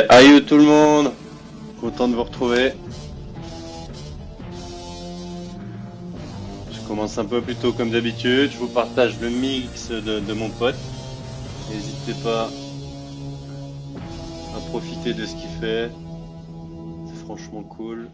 Aïe tout le monde, content de vous retrouver. Je commence un peu plus tôt comme d'habitude, je vous partage le mix de mon pote. N'hésitez pas à profiter de ce qu'il fait, c'est franchement cool.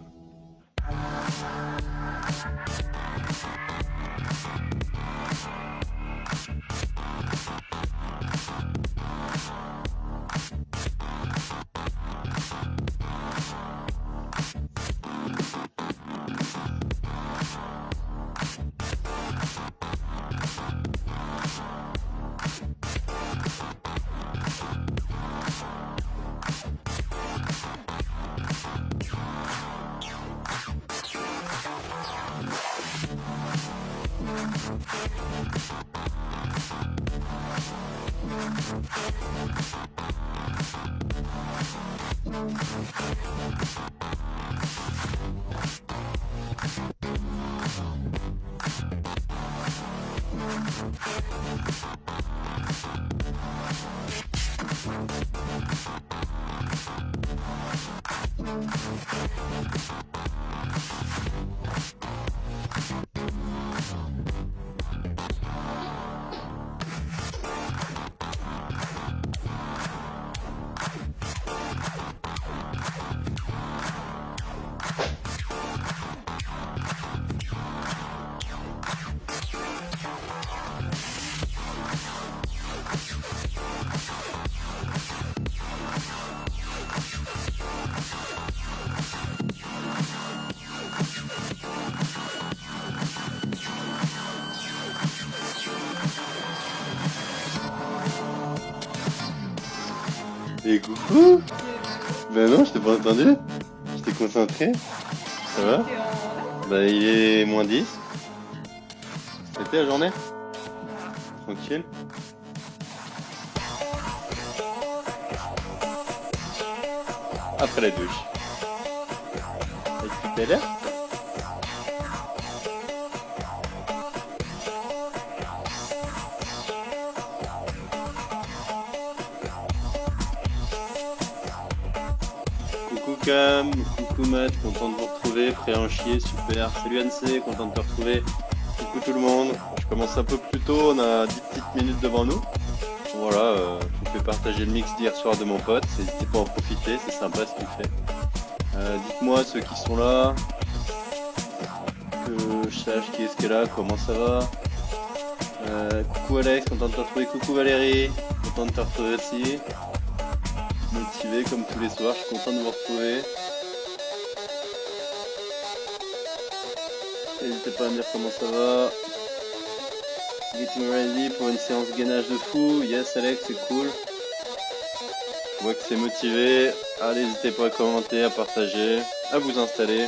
Et coucou. Ben non, je t'ai pas entendu. J'étais concentré. Ça va? Bah il est -10. C'était la journée? Tranquille. Après la douche. Avec tout à l'heure? Coucou Cam, coucou Matt, content de vous retrouver, prêt à en chier, super. Salut Anse, content de te retrouver. Coucou tout le monde, je commence un peu plus tôt, on a 10 petites minutes devant nous. Voilà, je vous fais partager le mix d'hier soir de mon pote, n'hésitez pas à en profiter, c'est sympa ce qu'il fait. Dites-moi ceux qui sont là, que je sache qui est-ce qui est là, comment ça va. Coucou Alex, content de te retrouver, coucou Valérie, content de te retrouver aussi. Motivé comme tous les soirs, je suis content de vous retrouver. N'hésitez pas à me dire comment ça va. Getting ready pour une séance gainage de fou. Yes Alex, c'est cool. Je vois que c'est motivé. Allez, n'hésitez pas à commenter, à partager, à vous installer.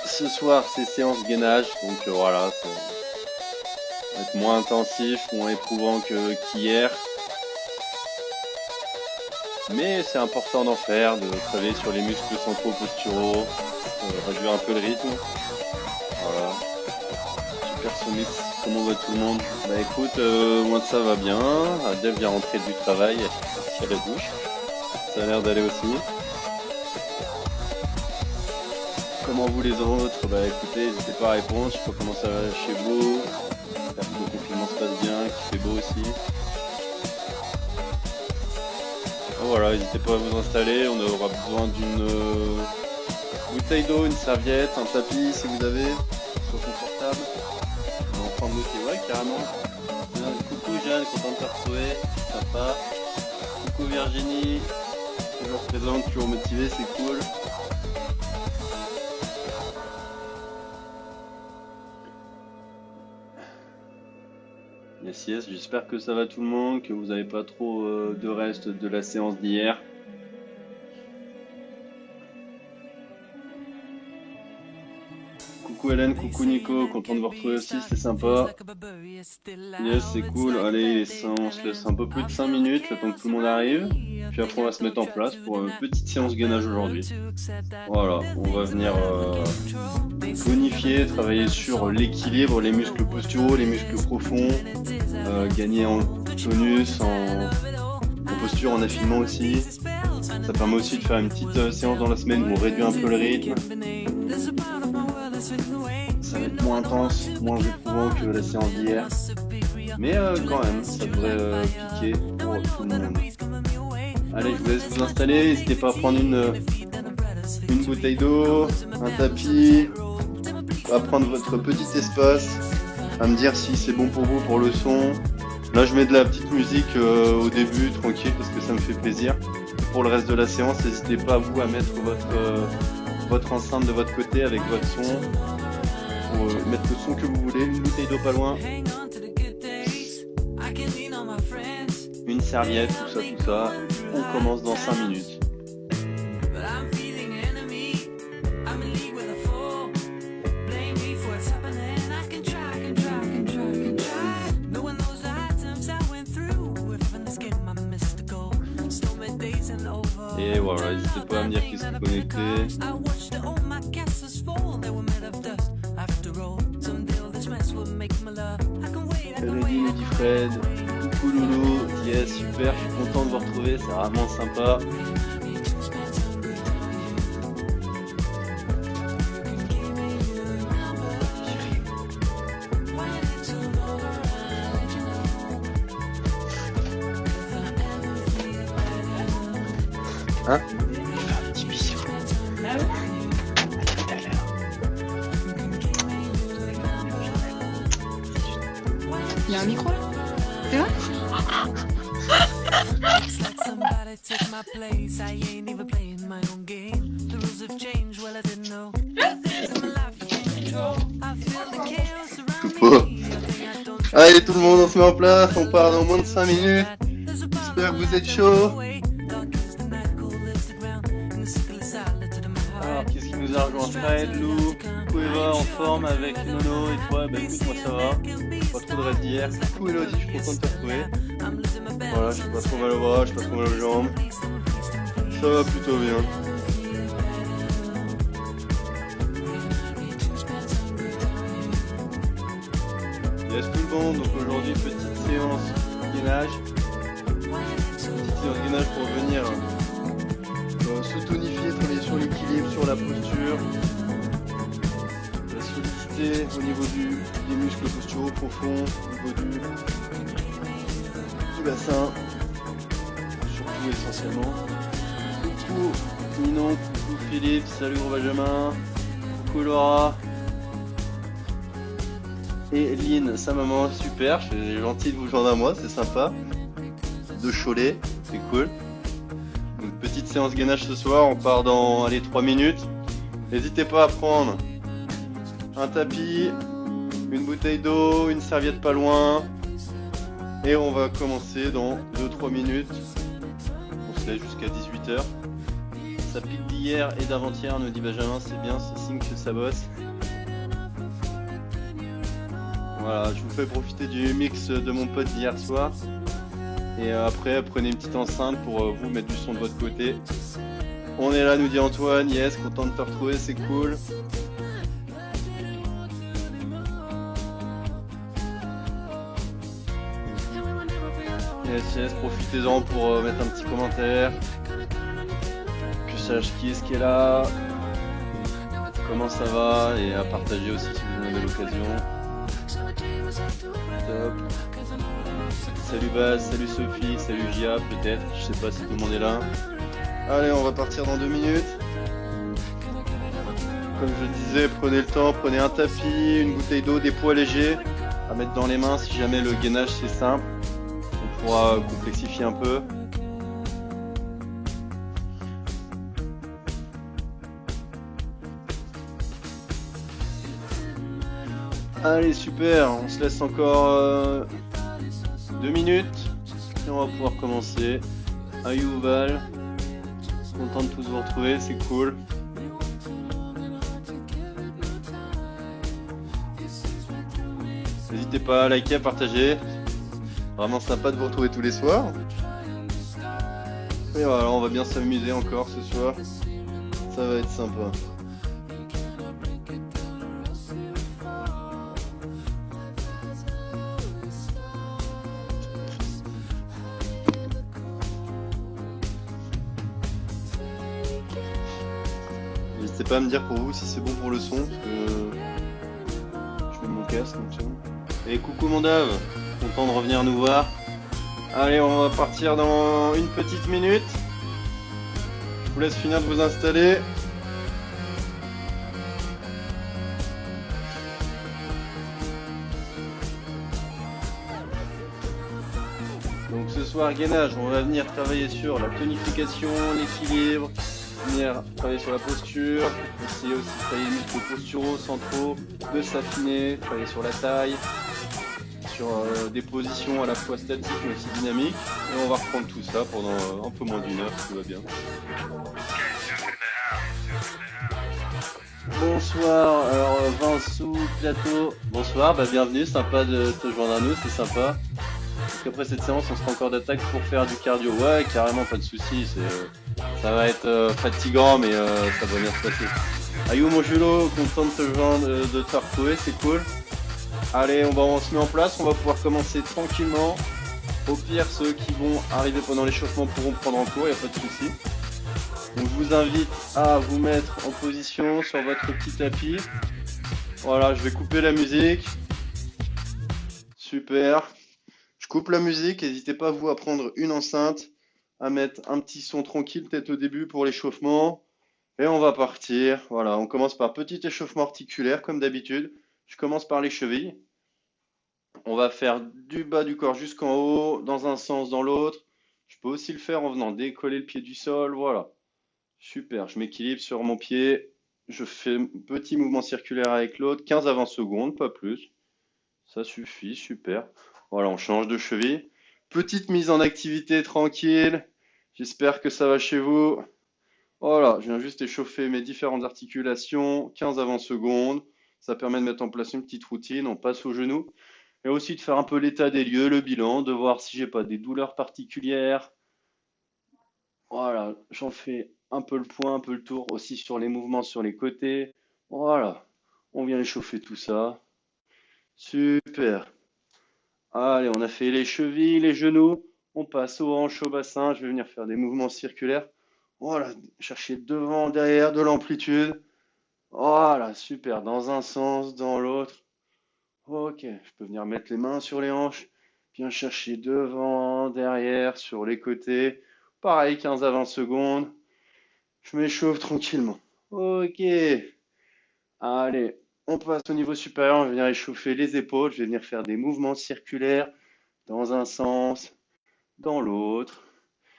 Ce soir, c'est séance gainage, donc voilà, ça va être moins intensif, moins éprouvant qu'hier. Mais c'est important d'en faire, de travailler sur les muscles centraux posturaux, réduire un peu le rythme. Voilà. Super ce mix, comment va tout le monde? Bah écoute, moi ça va bien, Adèle vient rentrer du travail, elle est partie à la douche. Ça a l'air d'aller aussi. Comment vous les autres? Bah écoutez, n'hésitez pas à répondre, je sais pas comment ça va chez vous. J'espère que le confinement se passe bien, qu'il fait beau aussi. Voilà, n'hésitez pas à vous installer, on aura besoin d'une bouteille d'eau, une serviette, un tapis si vous avez, soit confortable. On est en train de noter, ouais carrément. Bien, coucou Jeanne, content de te retrouver, sympa. Coucou Virginie, toujours présente, toujours motivée, c'est cool. Yes, j'espère que ça va tout le monde, que vous n'avez pas trop de reste de la séance d'hier. Coucou Hélène, coucou Nico, content de vous retrouver aussi, c'est sympa. Yes, c'est cool. Allez, on se laisse un peu plus de 5 minutes, le temps que tout le monde arrive. Puis après, on va se mettre en place pour une petite séance gainage aujourd'hui. Voilà, on va venir bonifier, travailler sur l'équilibre, les muscles posturaux, les muscles profonds, gagner en tonus, en posture en affinement aussi. Ça permet aussi de faire une petite séance dans la semaine où on réduit un peu le rythme. Ça va être moins intense, moins éprouvant que la séance d'hier. Mais quand même, ça devrait piquer pour tout le monde. Allez, je vous laisse vous installer. N'hésitez pas à prendre une bouteille d'eau, un tapis, à prendre votre petit espace, à me dire si c'est bon pour vous pour le son. Là, je mets de la petite musique au début, tranquille, parce que ça me fait plaisir. Pour le reste de la séance, n'hésitez pas vous à mettre votre enceinte de votre côté avec votre son, pour mettre le son que vous voulez, une bouteille d'eau pas loin, une serviette, tout ça. On commence dans 5 minutes. Et voilà, n'hésitez pas à me dire qui se connecter. Salut nous dit Fred. Coucou Loulou. Yes, super, je suis content de vous retrouver, c'est vraiment sympa. Hein? Un petit bisou. Ah ouais? Il y a un micro là? C'est vrai? Allez tout le monde, on se met en place, on part dans moins de 5 minutes. J'espère que vous êtes chaud. Alors qu'est-ce qui nous a rejoint? Fred, Lou, coucou Eva, en forme avec Nono et toi? Bah écoute, moi ça va, pas trop de reste d'hier. Coucou Elodie, je suis content de te retrouver. Voilà, je suis pas trop mal au bras, je suis pas trop mal aux jambes. Ça va plutôt bien. Yes tout le monde, donc aujourd'hui petite séance gainage. Petite séance gainage pour venir se tonifier, travailler sur l'équilibre, sur la posture, la solidité au niveau des muscles posturaux profonds, au niveau du bassin, surtout essentiellement. Coucou Ninon, coucou Philippe, salut gros Benjamin, coucou Laura et Lynn, sa maman, super, c'est gentil de vous joindre à moi, c'est sympa. De Cholet, c'est cool. Une petite séance gainage ce soir, on part dans 3 minutes. N'hésitez pas à prendre un tapis, une bouteille d'eau, une serviette pas loin. Et on va commencer dans 2-3 minutes. On se laisse jusqu'à 18h. Ça pique d'hier et d'avant-hier, nous dit Benjamin, c'est bien, c'est signe que ça bosse. Voilà, je vous fais profiter du mix de mon pote d'hier soir. Et après, prenez une petite enceinte pour vous mettre du son de votre côté. On est là, nous dit Antoine. Yes, content de te retrouver, c'est cool. Yes, profitez-en pour mettre un petit commentaire. Que je sache qui est là. Comment ça va. Et à partager aussi si vous en avez l'occasion. Top. Salut Baz, salut Sophie, salut Gia peut-être, je sais pas si tout le monde est là. Allez, on va partir dans 2 minutes. Comme je disais, prenez le temps, prenez un tapis, une bouteille d'eau, des poids légers à mettre dans les mains si jamais le gainage c'est simple. On pourra complexifier un peu. Allez, super, on se laisse encore 2 minutes et on va pouvoir commencer. À Youval, content de tous vous retrouver, c'est cool. N'hésitez pas à liker, à partager. Vraiment sympa de vous retrouver tous les soirs. Et voilà, on va bien s'amuser encore ce soir. Ça va être sympa. n'hésitez pas à me dire pour vous si c'est bon pour le son, parce que je mets mon casque, donc c'est bon. Et coucou mon Dave, content de revenir nous voir. Allez, on va partir dans une petite minute. Je vous laisse finir de vous installer. Donc ce soir, gainage, on va venir travailler sur la tonification, l'équilibre, venir travailler sur la posture, essayer aussi de travailler les muscles posturaux, centraux, de s'affiner, travailler sur la taille, sur des positions à la fois statiques mais aussi dynamiques. Et on va reprendre tout ça pendant un peu moins d'une heure si tout va bien. Bonsoir, alors Vinsou, Plateau, bonsoir, bienvenue, sympa de te joindre à nous, c'est sympa. Parce qu'après cette séance, on sera encore d'attaque pour faire du cardio. Ouais, carrément, pas de soucis. Ça va être fatigant, mais ça va bien se passer. Ayou, mon Julo, content de te joindre, de te retrouver, c'est cool. Allez, on se met en place, on va pouvoir commencer tranquillement. Au pire, ceux qui vont arriver pendant l'échauffement pourront prendre en cours, il n'y a pas de soucis. Donc je vous invite à vous mettre en position sur votre petit tapis. Voilà, je vais couper la musique. Super. Je coupe la musique, n'hésitez pas vous à prendre une enceinte, à mettre un petit son tranquille peut-être au début pour l'échauffement. Et on va partir. Voilà, on commence par petit échauffement articulaire comme d'habitude. Je commence par les chevilles. On va faire du bas du corps jusqu'en haut, dans un sens, dans l'autre. Je peux aussi le faire en venant décoller le pied du sol. Voilà. Super, je m'équilibre sur mon pied. Je fais un petit mouvement circulaire avec l'autre, 15 à 20 secondes, pas plus. Ça suffit, super. Voilà, on change de cheville. Petite mise en activité tranquille. J'espère que ça va chez vous. Voilà, je viens juste échauffer mes différentes articulations, 15 à 20 secondes. Ça permet de mettre en place une petite routine. On passe au genou. Et aussi de faire un peu l'état des lieux, le bilan, de voir si j'ai pas des douleurs particulières. Voilà, j'en fais un peu le point, un peu le tour aussi sur les mouvements sur les côtés. Voilà, on vient échauffer tout ça. Super. Allez, on a fait les chevilles, les genoux. On passe aux hanches, au bassin. Je vais venir faire des mouvements circulaires. Voilà, chercher devant, derrière, de l'amplitude. Voilà, super. Dans un sens, dans l'autre. Ok, je peux venir mettre les mains sur les hanches. Bien chercher devant, derrière, sur les côtés. Pareil, 15 à 20 secondes. Je m'échauffe tranquillement. Ok. Allez, on passe au niveau supérieur. On va venir échauffer les épaules. Je vais venir faire des mouvements circulaires dans un sens, dans l'autre.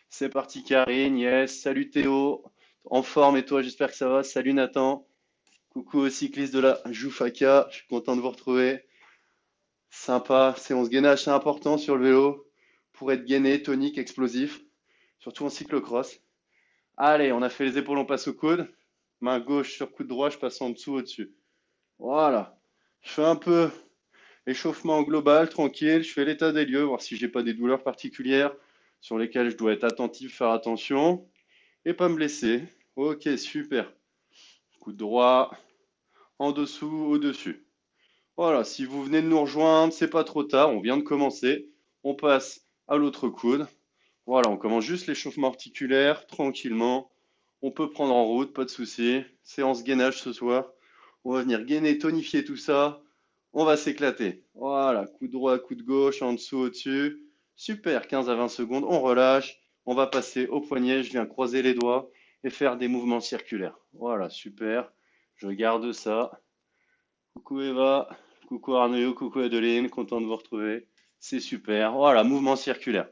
C'est parti, Karine. Yes. Salut Théo. En forme et toi, j'espère que ça va. Salut Nathan. Coucou aux cyclistes de la Joufaka. Je suis content de vous retrouver. Sympa. Séance gainage, c'est important sur le vélo pour être gainé, tonique, explosif. Surtout en cyclocross. Allez, on a fait les épaules, on passe au coude. Main gauche sur coude droit, je passe en dessous, au-dessus. Voilà. Je fais un peu échauffement global, tranquille. Je fais l'état des lieux, voir si j'ai pas des douleurs particulières sur lesquelles je dois être attentif, faire attention et pas me blesser. Ok, super. Coude droit, en dessous, au-dessus. Voilà, si vous venez de nous rejoindre, c'est pas trop tard, on vient de commencer. On passe à l'autre coude. Voilà, on commence juste l'échauffement articulaire, tranquillement. On peut prendre en route, pas de souci. Séance gainage ce soir. On va venir gainer, tonifier tout ça. On va s'éclater. Voilà, coup de droit, coup de gauche, en dessous, au-dessus. Super, 15 à 20 secondes, on relâche. On va passer au poignet, je viens croiser les doigts et faire des mouvements circulaires. Voilà, super. Je garde ça. Coucou Eva, coucou Arnaud, coucou Adeline, content de vous retrouver. C'est super. Voilà, mouvement circulaire.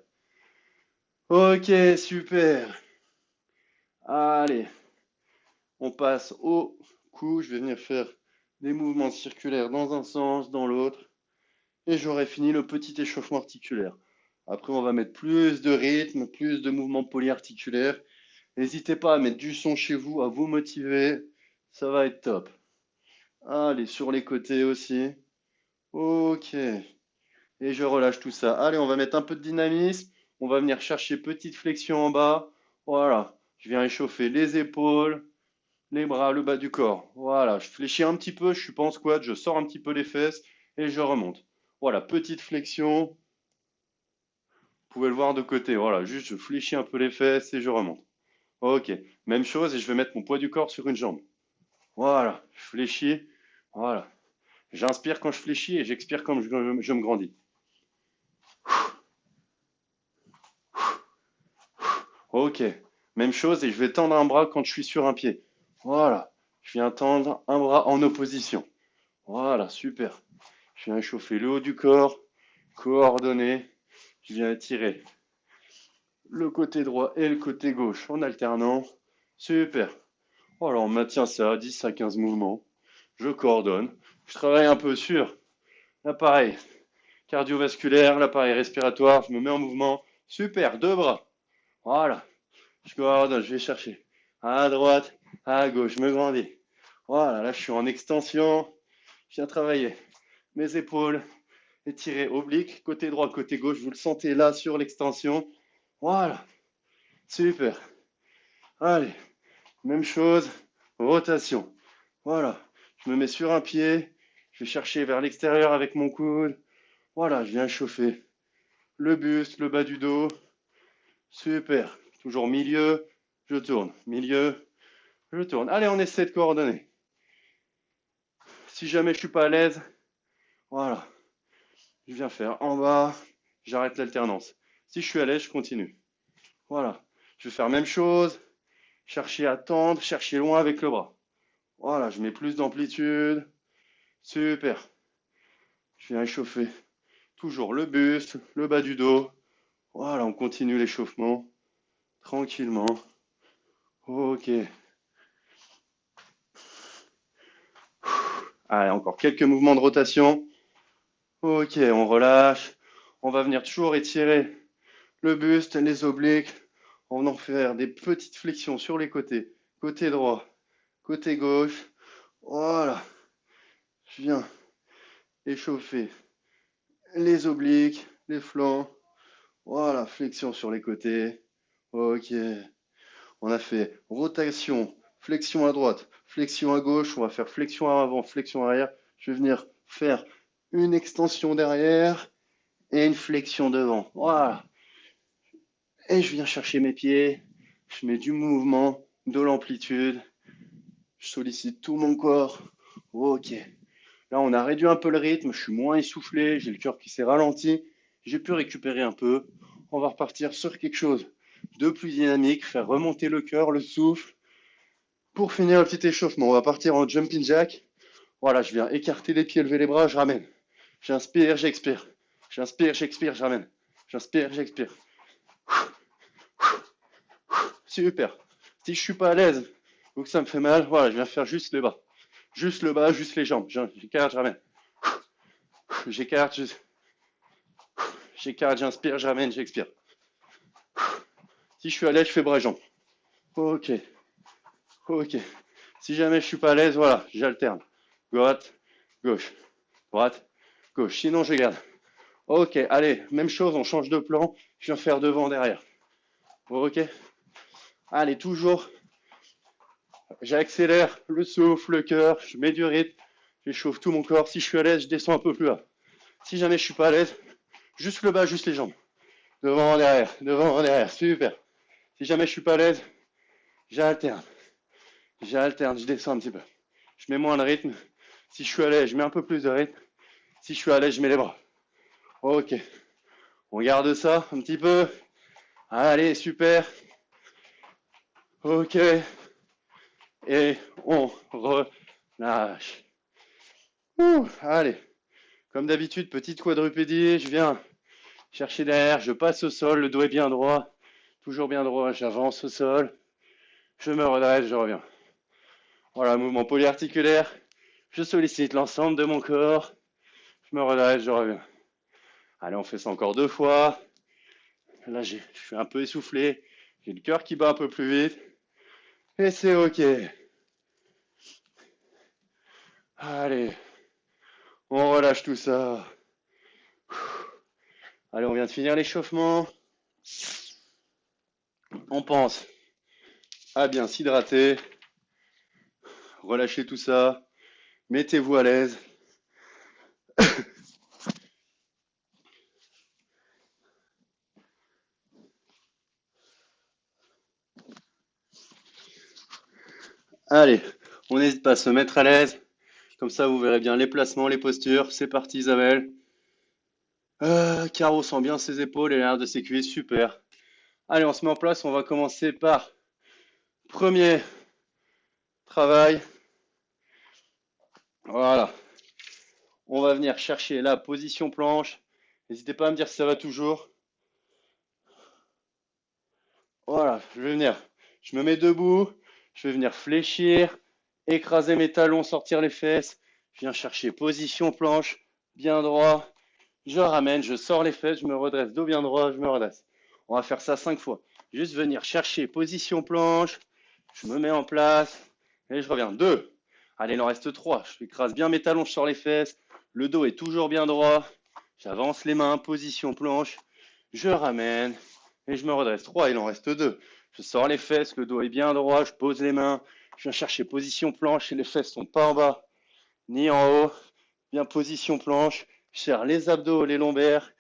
Ok, super. Allez, on passe au cou. Je vais venir faire des mouvements circulaires dans un sens, dans l'autre. Et j'aurai fini le petit échauffement articulaire. Après, on va mettre plus de rythme, plus de mouvements polyarticulaires. N'hésitez pas à mettre du son chez vous, à vous motiver. Ça va être top. Allez, sur les côtés aussi. Ok. Et je relâche tout ça. Allez, on va mettre un peu de dynamisme. On va venir chercher petite flexion en bas. Voilà. Je viens échauffer les épaules, les bras, le bas du corps. Voilà. Je fléchis un petit peu. Je suis pas en squat. Je sors un petit peu les fesses et je remonte. Voilà. Petite flexion. Vous pouvez le voir de côté. Voilà. Juste, je fléchis un peu les fesses et je remonte. Ok. Même chose et je vais mettre mon poids du corps sur une jambe. Voilà, je fléchis. Voilà. J'inspire quand je fléchis et j'expire quand je me grandis. Ok. Même chose et je vais tendre un bras quand je suis sur un pied. Voilà. Je viens tendre un bras en opposition. Voilà, super. Je viens échauffer le haut du corps, coordonné. Je viens étirer le côté droit et le côté gauche en alternant. Super. Voilà, on maintient ça, 10 à 15 mouvements. Je coordonne. Je travaille un peu sur l'appareil cardiovasculaire, l'appareil respiratoire. Je me mets en mouvement. Super, deux bras. Voilà. Je coordonne, je vais chercher à droite, à gauche, je me grandis. Voilà, là je suis en extension. Je viens travailler mes épaules, étirer oblique, côté droit, côté gauche. Vous le sentez là sur l'extension. Voilà, super. Allez, même chose, rotation. Voilà, je me mets sur un pied, je vais chercher vers l'extérieur avec mon coude. Voilà, je viens chauffer le buste, le bas du dos. Super. Toujours milieu, je tourne. Milieu, je tourne. Allez, on essaie de coordonner. Si jamais je suis pas à l'aise, voilà, je viens faire en bas, j'arrête l'alternance. Si je suis à l'aise, je continue. Voilà, je vais faire la même chose, chercher à tendre, chercher loin avec le bras. Voilà, je mets plus d'amplitude. Super. Je viens échauffer toujours le buste, le bas du dos. Voilà, on continue l'échauffement tranquillement. Ok. Allez, encore quelques mouvements de rotation. Ok, on relâche. On va venir toujours étirer le buste, les obliques. On va en faire des petites flexions sur les côtés. Côté droit, côté gauche. Voilà. Je viens échauffer les obliques, les flancs. Voilà, flexion sur les côtés. Ok. On a fait rotation, flexion à droite, flexion à gauche. On va faire flexion avant, flexion arrière. Je vais venir faire une extension derrière et une flexion devant. Voilà. Et je viens chercher mes pieds. Je mets du mouvement, de l'amplitude. Je sollicite tout mon corps. Ok. Là, on a réduit un peu le rythme. Je suis moins essoufflé. J'ai le cœur qui s'est ralenti. J'ai pu récupérer un peu. On va repartir sur quelque chose de plus dynamique. Faire remonter le cœur, le souffle. Pour finir le petit échauffement, on va partir en jumping jack. Voilà, je viens écarter les pieds, lever les bras, je ramène. J'inspire, j'expire. J'inspire, j'expire, je ramène. J'inspire, j'expire. Super. Si je suis pas à l'aise ou que ça me fait mal, voilà, je viens faire juste le bas. Juste le bas, juste les jambes. J'écarte, je ramène. J'écarte, j'écarte, j'inspire, je ramène, j'expire. Si je suis à l'aise, je fais bras et jambes. Ok. Ok. Si jamais je suis pas à l'aise, voilà, j'alterne. Droite, gauche. Droite, gauche. Sinon, je garde. Ok, allez, même chose, on change de plan. Je viens faire devant, derrière. Ok. Allez, toujours. J'accélère le souffle, le cœur, je mets du rythme, j'échauffe tout mon corps. Si je suis à l'aise, je descends un peu plus bas. Si jamais je suis pas à l'aise, juste le bas, juste les jambes. Devant, derrière, super. Si jamais je suis pas à l'aise, j'alterne. J'alterne, je descends un petit peu. Je mets moins de rythme. Si je suis à l'aise, je mets un peu plus de rythme. Si je suis à l'aise, je mets les bras. Ok. On garde ça un petit peu. Allez, super. Ok. Et on relâche. Allez. Comme d'habitude, petite quadrupédie. Je viens chercher derrière. Je passe au sol. Le dos est bien droit. Toujours bien droit. J'avance au sol. Je me redresse. Je reviens. Voilà, mouvement polyarticulaire. Je sollicite l'ensemble de mon corps. Je me redresse. Je reviens. Allez, on fait ça encore deux fois. Là, je suis un peu essoufflé. J'ai le cœur qui bat un peu plus vite. Et c'est ok. Allez, on relâche tout ça. Allez, on vient de finir l'échauffement. On pense à bien s'hydrater. Relâchez tout ça. Mettez-vous à l'aise. Allez, On n'hésite pas à se mettre à l'aise. Comme ça, vous verrez bien les placements, les postures. C'est parti, Isabelle. Caro sent bien ses épaules et l'air de ses cuisses. Super. Allez, on se met en place. On va commencer par premier travail. Voilà. On va venir chercher la position planche. N'hésitez pas à me dire si ça va toujours. Voilà, je me mets debout, je vais venir fléchir, écraser mes talons, sortir les fesses. Je viens chercher position planche, bien droit. Je ramène, je sors les fesses, je me redresse, dos bien droit, je me redresse. On va faire ça 5 fois. Juste venir chercher position planche, je me mets en place et je reviens. 2. Allez, il en reste 3. Je écrase bien mes talons, je sors les fesses. Le dos est toujours bien droit. J'avance les mains, position planche. Je ramène et je me redresse. 3, il en reste 2. Je sors les fesses, le dos est bien droit, je pose les mains. Je viens chercher position planche et les fesses sont pas en bas ni en haut. Bien position planche. Je serre les abdos, les lombaires.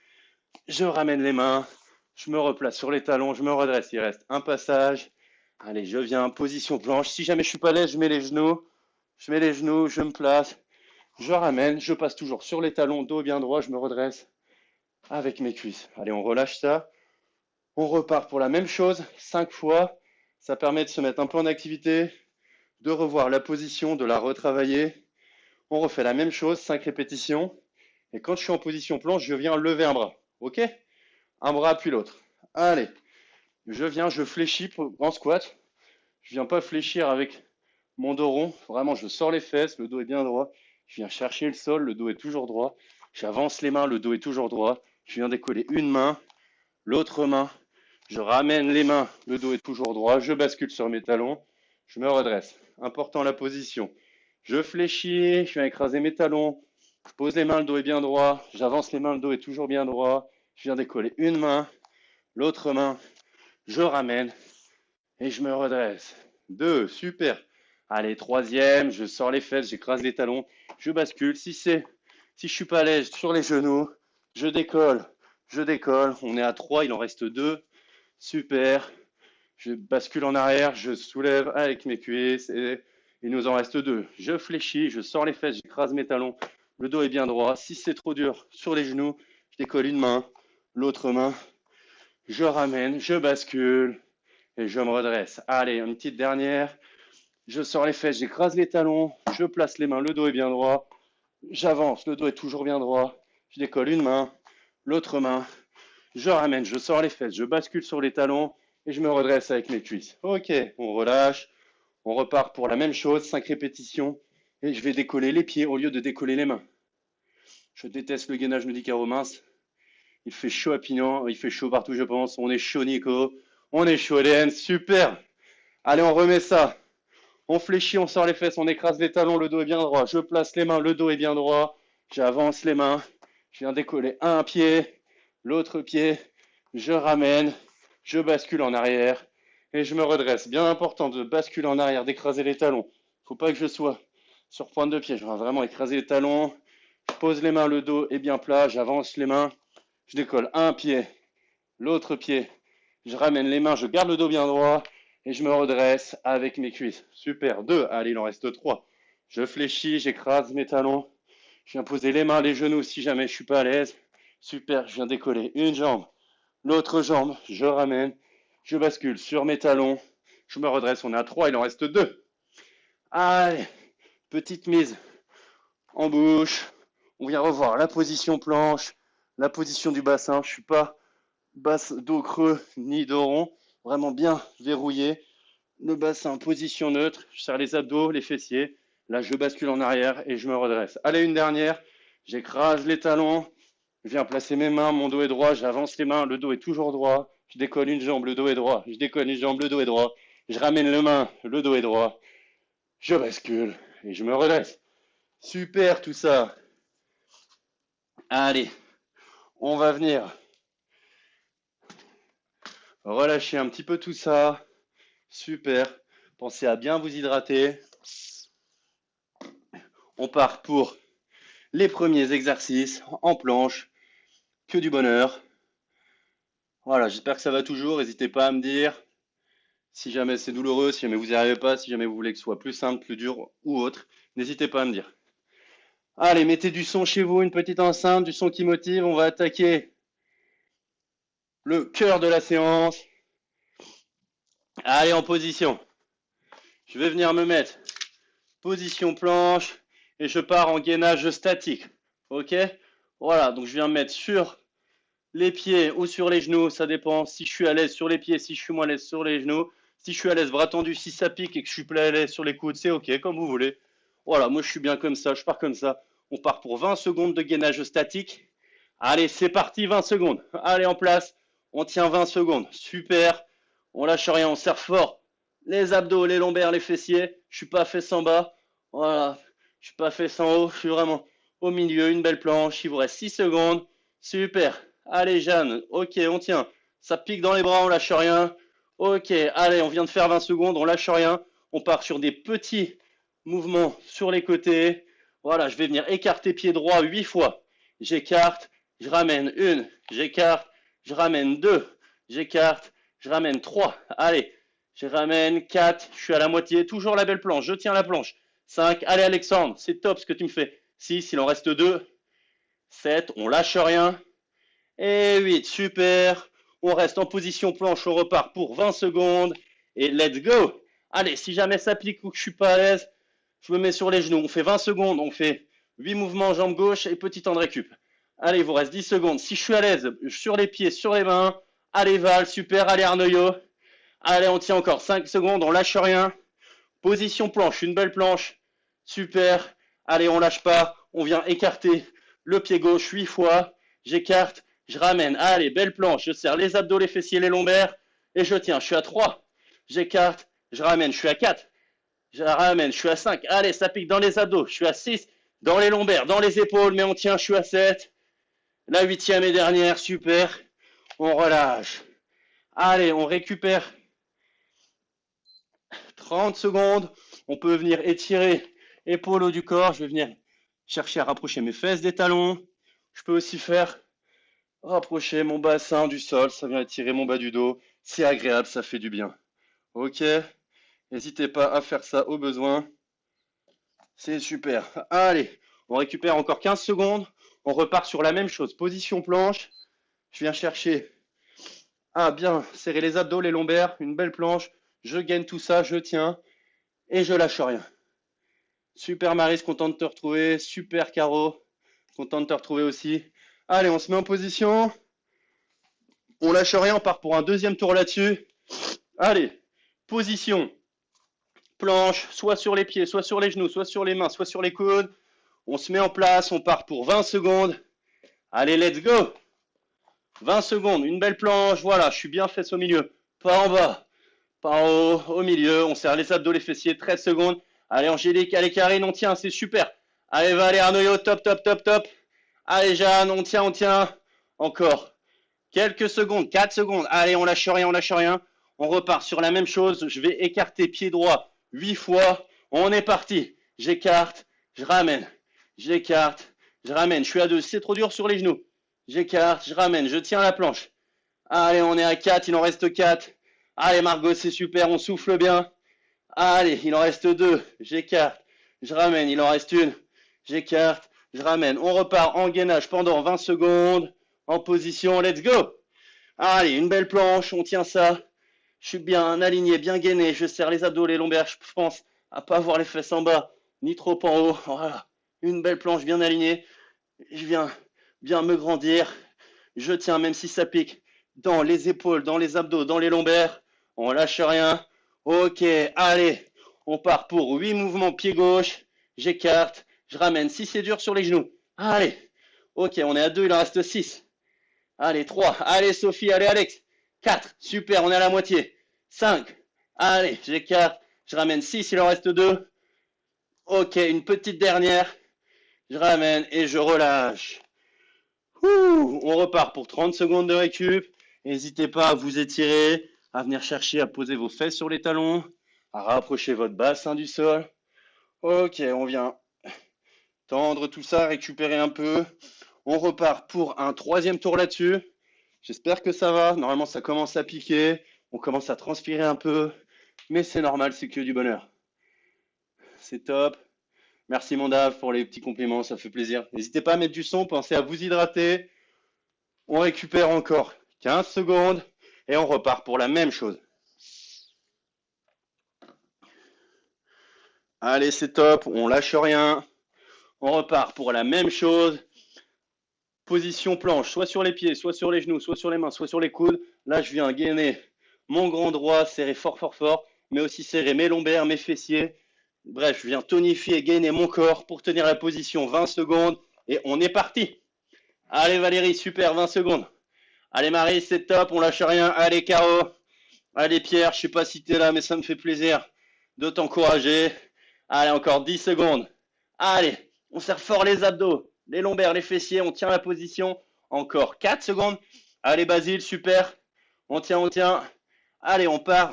Je ramène les mains. Je me replace sur les talons, je me redresse. Il reste un passage. Allez, je viens, position planche. Si jamais je suis pas à l'aise, je mets les genoux. Je mets les genoux, je me place. Je ramène, je passe toujours sur les talons, dos bien droit, je me redresse avec mes cuisses. Allez, on relâche ça. On repart pour la même chose, 5 fois. Ça permet de se mettre un peu en activité, de revoir la position, de la retravailler. On refait la même chose, 5 répétitions. Et quand je suis en position planche, je viens lever un bras. Ok? Un bras puis l'autre. Allez, je viens, je fléchis en squat. Je viens pas fléchir avec mon dos rond. Vraiment, je sors les fesses, le dos est bien droit. Je viens chercher le sol, le dos est toujours droit. J'avance les mains, le dos est toujours droit. Je viens décoller une main, l'autre main. Je ramène les mains, le dos est toujours droit. Je bascule sur mes talons. Je me redresse. Important la position. Je fléchis, je viens écraser mes talons. Je pose les mains, le dos est bien droit. J'avance les mains, le dos est toujours bien droit. Je viens décoller une main, l'autre main. Je ramène et je me redresse. 2, super. Allez, 3e, je sors les fesses, j'écrase les talons, je bascule. Si je suis pas à l'aise sur les genoux, je décolle. On est à 3, il en reste 2. Super. Je bascule en arrière, je soulève avec mes cuisses et il nous en reste 2. Je fléchis, je sors les fesses, j'écrase mes talons. Le dos est bien droit. Si c'est trop dur sur les genoux, je décolle une main, l'autre main. Je ramène, je bascule et je me redresse. Allez, une petite dernière. Je sors les fesses, j'écrase les talons, je place les mains, le dos est bien droit. J'avance, le dos est toujours bien droit. Je décolle une main, l'autre main. Je ramène, je sors les fesses, je bascule sur les talons et je me redresse avec mes cuisses. Ok, on relâche. On repart pour la même chose, 5 répétitions. Et je vais décoller les pieds au lieu de décoller les mains. Je déteste le gainage, me dit Caro, mince. Il fait chaud à Pignan, il fait chaud partout, je pense. On est chaud, Nico. On est chaud, Hélène. Super. Allez, on remet ça. On fléchit, on sort les fesses, on écrase les talons, le dos est bien droit. Je place les mains, le dos est bien droit. J'avance les mains. Je viens décoller un pied, l'autre pied. Je ramène. Je bascule en arrière. Et je me redresse. Bien important de basculer en arrière, d'écraser les talons. Faut pas que je sois sur pointe de pied. Je vais vraiment écraser les talons. Je pose les mains, le dos est bien plat. J'avance les mains. Je décolle un pied, l'autre pied. Je ramène les mains, je garde le dos bien droit. Et je me redresse avec mes cuisses. Super. 2. Allez, il en reste 3. Je fléchis, j'écrase mes talons. Je viens poser les mains, les genoux si jamais je suis pas à l'aise. Super. Je viens décoller une jambe, l'autre jambe. Je ramène. Je bascule sur mes talons. Je me redresse. On est à 3. Il en reste 2. Allez. Petite mise en bouche. On vient revoir la position planche, la position du bassin. Je suis pas dos creux ni dos rond. Vraiment bien verrouillé. Le bassin, position neutre. Je serre les abdos, les fessiers. Là, je bascule en arrière et je me redresse. Allez, une dernière. J'écrase les talons. Je viens placer mes mains. Mon dos est droit. J'avance les mains. Le dos est toujours droit. Je décolle une jambe. Le dos est droit. Je décolle une jambe. Le dos est droit. Je ramène les mains. Le dos est droit. Je bascule et je me redresse. Super tout ça. Allez, on va venir relâcher un petit peu tout ça. Super. Pensez à bien vous hydrater. On part pour les premiers exercices en planche. Que du bonheur. Voilà, j'espère que ça va toujours. N'hésitez pas à me dire Si jamais c'est douloureux, si jamais vous n'y arrivez pas, si jamais vous voulez que ce soit plus simple, plus dur ou autre, n'hésitez pas à me dire. Allez, mettez du son chez vous, une petite enceinte, du son qui motive. On va attaquer le cœur de la séance. Allez, en position. Je vais venir me mettre position planche et je pars en gainage statique. Ok? Voilà, donc je viens me mettre sur les pieds ou sur les genoux, ça dépend. Si je suis à l'aise sur les pieds, si je suis moins à l'aise sur les genoux. Si je suis à l'aise bras tendus, si ça pique et que je suis plus à l'aise sur les coudes, c'est ok, comme vous voulez. Voilà, moi je suis bien comme ça, je pars comme ça. On part pour 20 secondes de gainage statique. Allez, c'est parti, 20 secondes. Allez, en place. On tient 20 secondes. Super. On lâche rien, on serre fort. Les abdos, les lombaires, les fessiers. Je suis pas fait sans bas. Voilà. Je suis pas fait sans haut. Je suis vraiment au milieu. Une belle planche. Il vous reste 6 secondes. Super. Allez, Jeanne. Ok, on tient. Ça pique dans les bras, on lâche rien. Ok, allez, on vient de faire 20 secondes. On lâche rien. On part sur des petits mouvements sur les côtés. Voilà, je vais venir écarter pied droit 8 fois. J'écarte, je ramène 1, j'écarte, je ramène 2, j'écarte, je ramène 3. Allez, je ramène 4, je suis à la moitié, toujours la belle planche, je tiens la planche. 5, allez Alexandre, c'est top ce que tu me fais. 6, il en reste 2. 7, on lâche rien. Et 8, super. On reste en position planche, on repart pour 20 secondes. Et let's go. Allez, si jamais ça pique ou que je suis pas à l'aise, je me mets sur les genoux. On fait 20 secondes, on fait 8 mouvements jambe gauche et petit temps de récup. Allez, il vous reste 10 secondes. Si je suis à l'aise, sur les pieds, sur les mains. Allez Val, super. Allez Arnaud. Allez, on tient encore 5 secondes, on lâche rien. Position planche, une belle planche. Super. Allez, on lâche pas. On vient écarter le pied gauche 8 fois. J'écarte, je ramène. Allez, belle planche. Je serre les abdos, les fessiers, les lombaires. Et je tiens. Je suis à 3. J'écarte, je ramène. Je suis à 4. Je la ramène, je suis à 5. Allez, ça pique dans les abdos. Je suis à 6. Dans les lombaires, dans les épaules, mais on tient, je suis à 7. La 8e et dernière, super. On relâche. Allez, on récupère 30 secondes. On peut venir étirer épaule haut du corps. Je vais venir chercher à rapprocher mes fesses des talons. Je peux aussi faire rapprocher mon bassin du sol. Ça vient étirer mon bas du dos. C'est agréable, ça fait du bien. Ok? N'hésitez pas à faire ça au besoin. C'est super. Allez, on récupère encore 15 secondes. On repart sur la même chose. Position planche. Je viens chercher à bien serrer les abdos, les lombaires. Une belle planche. Je gaine tout ça, je tiens. Et je lâche rien. Super Maryse, content de te retrouver. Super Caro, content de te retrouver aussi. Allez, on se met en position. On lâche rien, on part pour un deuxième tour là-dessus. Allez, position. Planche, soit sur les pieds, soit sur les genoux, soit sur les mains, soit sur les coudes. On se met en place, on part pour 20 secondes. Allez, let's go. 20 secondes, une belle planche. Voilà, je suis bien fesse au milieu. Pas en bas, pas en haut, au milieu. On serre les abdos, les fessiers. 13 secondes. Allez, Angélique, allez, Karine, on tient, c'est super. Allez, va, allez, Arnaud, top, top, top, top. Allez, Jeanne, on tient, on tient. Encore. Quelques secondes, 4 secondes. Allez, on lâche rien, on lâche rien. On repart sur la même chose. Je vais écarter pied droit 8 fois. On est parti. J'écarte, je ramène. J'écarte, je ramène. Je suis à 2. C'est trop dur sur les genoux. J'écarte, je ramène. Je tiens la planche. Allez, on est à 4. Il en reste 4. Allez, Margot, c'est super. On souffle bien. Allez, il en reste 2. J'écarte, je ramène. Il en reste 1. J'écarte, je ramène. On repart en gainage pendant 20 secondes. En position, let's go. Allez, une belle planche. On tient ça. Je suis bien aligné, bien gainé. Je serre les abdos, les lombaires. Je pense à pas avoir les fesses en bas, ni trop en haut. Voilà. Une belle planche bien alignée. Je viens bien me grandir. Je tiens, même si ça pique, dans les épaules, dans les abdos, dans les lombaires. On lâche rien. Ok, allez. On part pour 8 mouvements pied gauche. J'écarte. Je ramène. Si c'est dur sur les genoux. Allez. Ok, on est à 2, il en reste 6. Allez, 3. Allez, Sophie. Allez, Alex. 4. Super, on est à la moitié. 5. Allez, j'écarte. Je ramène 6, il en reste 2. Ok, une petite dernière. Je ramène et je relâche. On repart pour 30 secondes de récup. N'hésitez pas à vous étirer, à venir chercher à poser vos fesses sur les talons, à rapprocher votre bassin du sol. Ok, on vient tendre tout ça, récupérer un peu. On repart pour un troisième tour là-dessus. J'espère que ça va. Normalement, ça commence à piquer. On commence à transpirer un peu, mais c'est normal, c'est que du bonheur. C'est top. Merci mon Dave pour les petits compliments, ça fait plaisir. N'hésitez pas à mettre du son, pensez à vous hydrater. On récupère encore 15 secondes et on repart pour la même chose. Allez, c'est top, on lâche rien. On repart pour la même chose. Position planche, soit sur les pieds, soit sur les genoux, soit sur les mains, soit sur les coudes. Là, je viens gainer mon grand droit, serrer fort, fort, fort, mais aussi serrer mes lombaires, mes fessiers. Bref, je viens tonifier et gainer mon corps pour tenir la position 20 secondes et on est parti. Allez Valérie, super, 20 secondes. Allez Marie, c'est top, on lâche rien. Allez Caro, allez Pierre, je sais pas si t'es là, mais ça me fait plaisir de t'encourager. Allez, encore 10 secondes. Allez, on serre fort les abdos, les lombaires, les fessiers, on tient la position. Encore 4 secondes. Allez Basile, super. On tient, on tient. Allez, on part.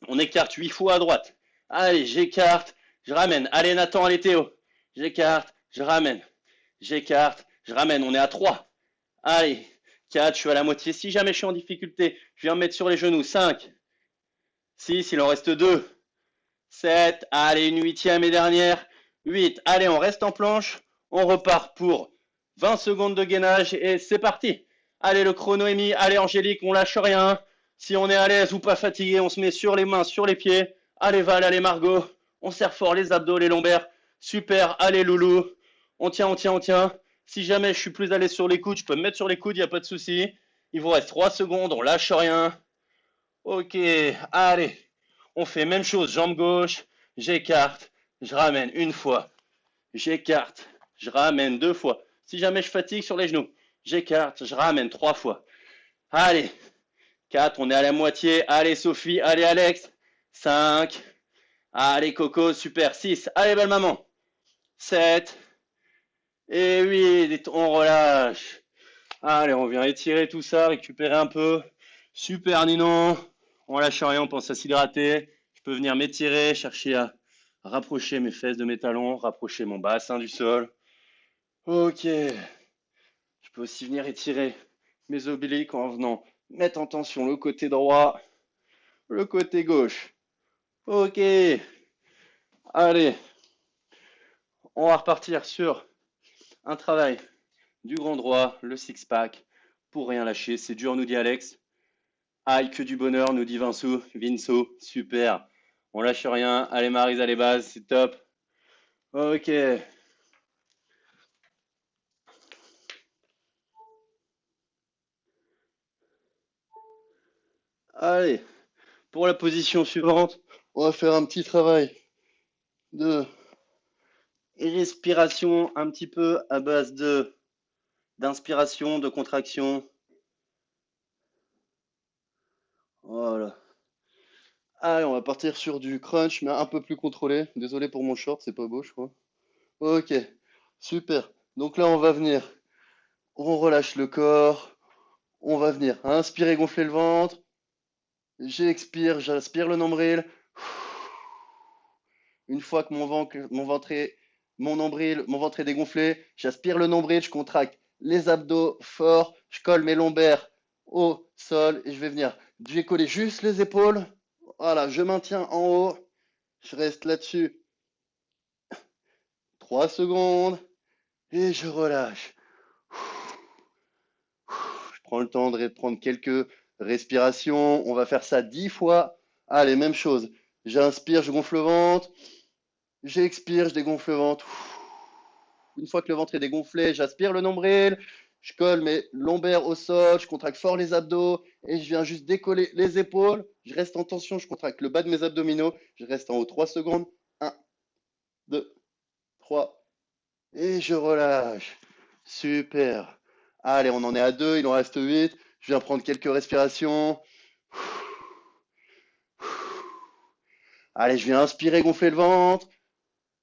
On écarte 8 fois à droite. Allez, j'écarte, je ramène. Allez Nathan, allez Théo. J'écarte, je ramène. J'écarte, je ramène. On est à 3. Allez, 4, je suis à la moitié. Si jamais je suis en difficulté, je viens me mettre sur les genoux. 5, 6, il en reste 2. 7, allez, une huitième et dernière. 8, allez, on reste en planche. On repart pour 20 secondes de gainage et c'est parti. Allez, le chrono est mis. Allez, Angélique, on lâche rien. Si on est à l'aise ou pas fatigué, on se met sur les mains, sur les pieds. Allez, Val, allez, Margot. On serre fort les abdos, les lombaires. Super, allez, Loulou. On tient, on tient, on tient. Si jamais je suis plus à l'aise sur les coudes, je peux me mettre sur les coudes, il n'y a pas de souci. Il vous reste 3 secondes, on lâche rien. Ok, allez. On fait même chose, jambe gauche. J'écarte, je ramène une fois. J'écarte, je ramène 2 fois. Si jamais je fatigue sur les genoux, j'écarte, je ramène 3 fois. Allez, 4, on est à la moitié. Allez Sophie, allez Alex. 5, allez Coco, super. 6, allez belle maman. 7, et 8, on relâche. Allez, on vient étirer tout ça, récupérer un peu. Super Ninon, on lâche rien, on pense à s'hydrater. Je peux venir m'étirer, chercher à rapprocher mes fesses de mes talons, rapprocher mon bassin du sol. Ok. Je peux aussi venir étirer mes obliques en venant mettre en tension le côté droit, le côté gauche. Ok. Allez. On va repartir sur un travail du grand droit, le six-pack, pour rien lâcher. C'est dur, nous dit Alex. Aïe, que du bonheur, nous dit Vinceau. Super. On lâche rien. Allez, Maryse, allez, base, c'est top. Ok. Allez, pour la position suivante, on va faire un petit travail de respiration un petit peu à base de d'inspiration, de contraction. Voilà. Allez, on va partir sur du crunch, mais un peu plus contrôlé. Désolé pour mon short, c'est pas beau, je crois. Ok, super. Donc là, on va venir, on relâche le corps, on va venir inspirer, gonfler le ventre. J'expire, j'aspire le nombril. Une fois que mon nombril, mon ventre est dégonflé, j'aspire le nombril, je contracte les abdos fort, je colle mes lombaires au sol et je vais venir décoller juste les épaules. Voilà, je maintiens en haut, je reste là-dessus 3 secondes et je relâche. Je prends le temps de prendre quelques respirations. On va faire ça 10 fois. Allez, même chose. J'inspire, je gonfle le ventre. J'expire, je dégonfle le ventre. Une fois que le ventre est dégonflé, j'aspire le nombril. Je colle mes lombaires au sol. Je contracte fort les abdos. Et je viens juste décoller les épaules. Je reste en tension. Je contracte le bas de mes abdominaux. Je reste en haut 3 secondes. 1, 2, 3. Et je relâche. Super. Allez, on en est à 2. Il en reste 8. Je viens prendre quelques respirations. Allez, je viens inspirer, gonfler le ventre.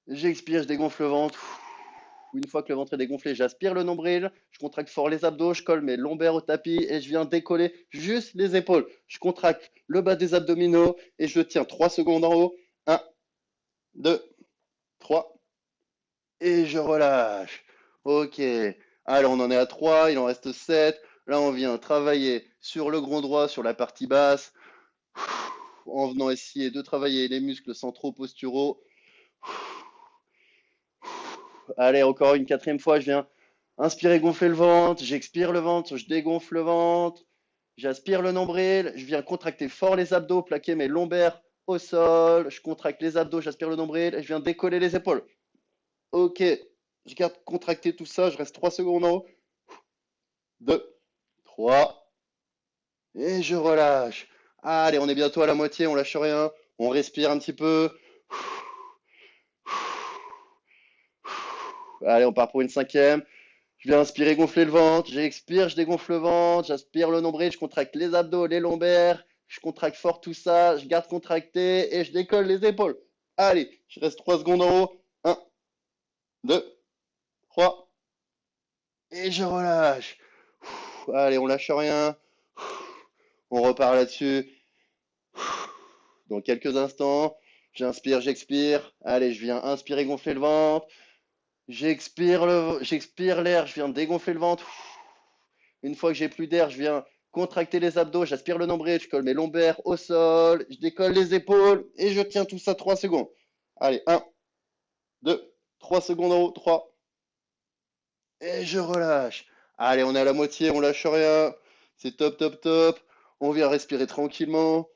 J'expire, je dégonfle le ventre. Une fois que le ventre est dégonflé, j'aspire le nombril. Je contracte fort les abdos. Je colle mes lombaires au tapis et je viens décoller juste les épaules. Je contracte le bas des abdominaux et je tiens 3 secondes en haut. 1, 2, 3. Et je relâche. Ok. Alors, on en est à 3. Il en reste 7. Là, on vient travailler sur le grand droit, sur la partie basse. En venant essayer de travailler les muscles centraux posturaux. Allez, encore une quatrième fois, je viens inspirer, gonfler le ventre, j'expire le ventre, je dégonfle le ventre, j'aspire le nombril, je viens contracter fort les abdos, plaquer mes lombaires au sol, je contracte les abdos, j'aspire le nombril et je viens décoller les épaules. Ok, je garde contracté tout ça, je reste 3 secondes en haut. 2, 3, et je relâche. Allez, on est bientôt à la moitié, on lâche rien, on respire un petit peu. Allez, on part pour une cinquième. Je viens inspirer, gonfler le ventre, j'expire, je dégonfle le ventre, j'aspire le nombril, je contracte les abdos, les lombaires, je contracte fort tout ça, je garde contracté et je décolle les épaules. Allez, je reste 3 secondes en haut. 1, 2, 3, et je relâche. Allez, on lâche rien. On repart là-dessus. Dans quelques instants, j'inspire, j'expire. Allez, je viens inspirer, gonfler le ventre. J'expire l'air, je viens dégonfler le ventre. Une fois que j'ai plus d'air, je viens contracter les abdos, j'aspire le nombril, je colle mes lombaires au sol, je décolle les épaules et je tiens tout ça 3 secondes. Allez, 1, 2, 3 secondes en haut, 3. Et je relâche. Allez, on est à la moitié, on lâche rien. C'est top, top, top. On vient respirer tranquillement.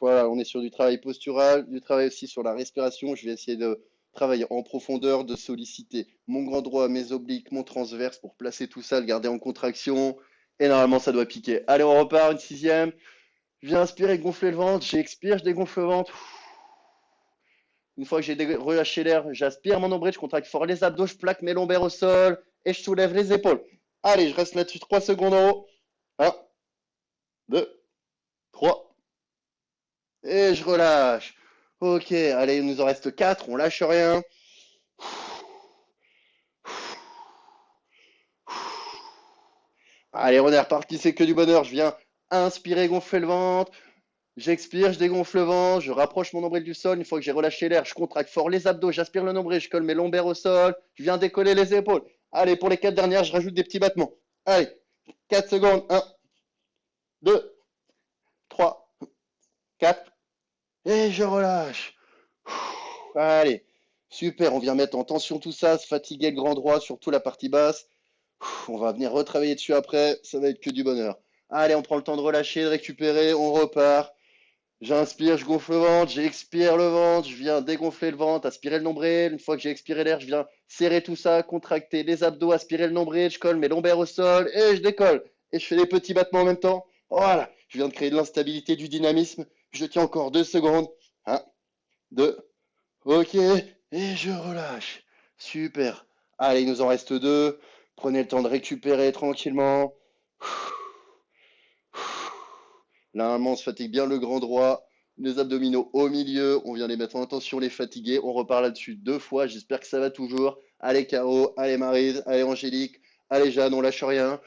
Voilà, on est sur du travail postural, du travail aussi sur la respiration. Je vais essayer de travailler en profondeur, de solliciter mon grand droit, mes obliques, mon transverse pour placer tout ça, le garder en contraction. Et normalement, ça doit piquer. Allez, on repart, une sixième. Je viens inspirer, gonfler le ventre. J'expire, je dégonfle le ventre. Une fois que j'ai relâché l'air, j'aspire mon nombril, je contracte fort les abdos, je plaque mes lombaires au sol et je soulève les épaules. Allez, je reste là-dessus 3 secondes en haut. 1, 2, 3. Et je relâche. Ok, allez, il nous en reste 4, on lâche rien. Allez, on est reparti, c'est que du bonheur. Je viens inspirer, gonfler le ventre. J'expire, je dégonfle le ventre, je rapproche mon nombril du sol. Une fois que j'ai relâché l'air, je contracte fort les abdos, j'aspire le nombril, je colle mes lombaires au sol. Je viens décoller les épaules. Allez, pour les 4 dernières, je rajoute des petits battements. Allez, 4 secondes. 1, 2, 3, 4. Et je relâche. Allez, super, on vient mettre en tension tout ça, se fatiguer le grand droit, surtout la partie basse. On va venir retravailler dessus après, ça va être que du bonheur. Allez, on prend le temps de relâcher, de récupérer, on repart. J'inspire, je gonfle le ventre, j'expire le ventre, je viens dégonfler le ventre, aspirer le nombril. Une fois que j'ai expiré l'air, je viens serrer tout ça, contracter les abdos, aspirer le nombril, je colle mes lombaires au sol et je décolle. Et je fais des petits battements en même temps. Voilà, je viens de créer de l'instabilité, du dynamisme. Je tiens encore 2 secondes. 1, 2, ok, et je relâche. Super. Allez, il nous en reste 2. Prenez le temps de récupérer tranquillement. Normalement, on se fatigue bien le grand droit, les abdominaux au milieu. On vient les mettre en tension, les fatiguer. On repart là-dessus 2 fois. J'espère que ça va toujours. Allez, Caro, allez, Maryse, allez, Angélique, allez, Jeanne, on lâche rien.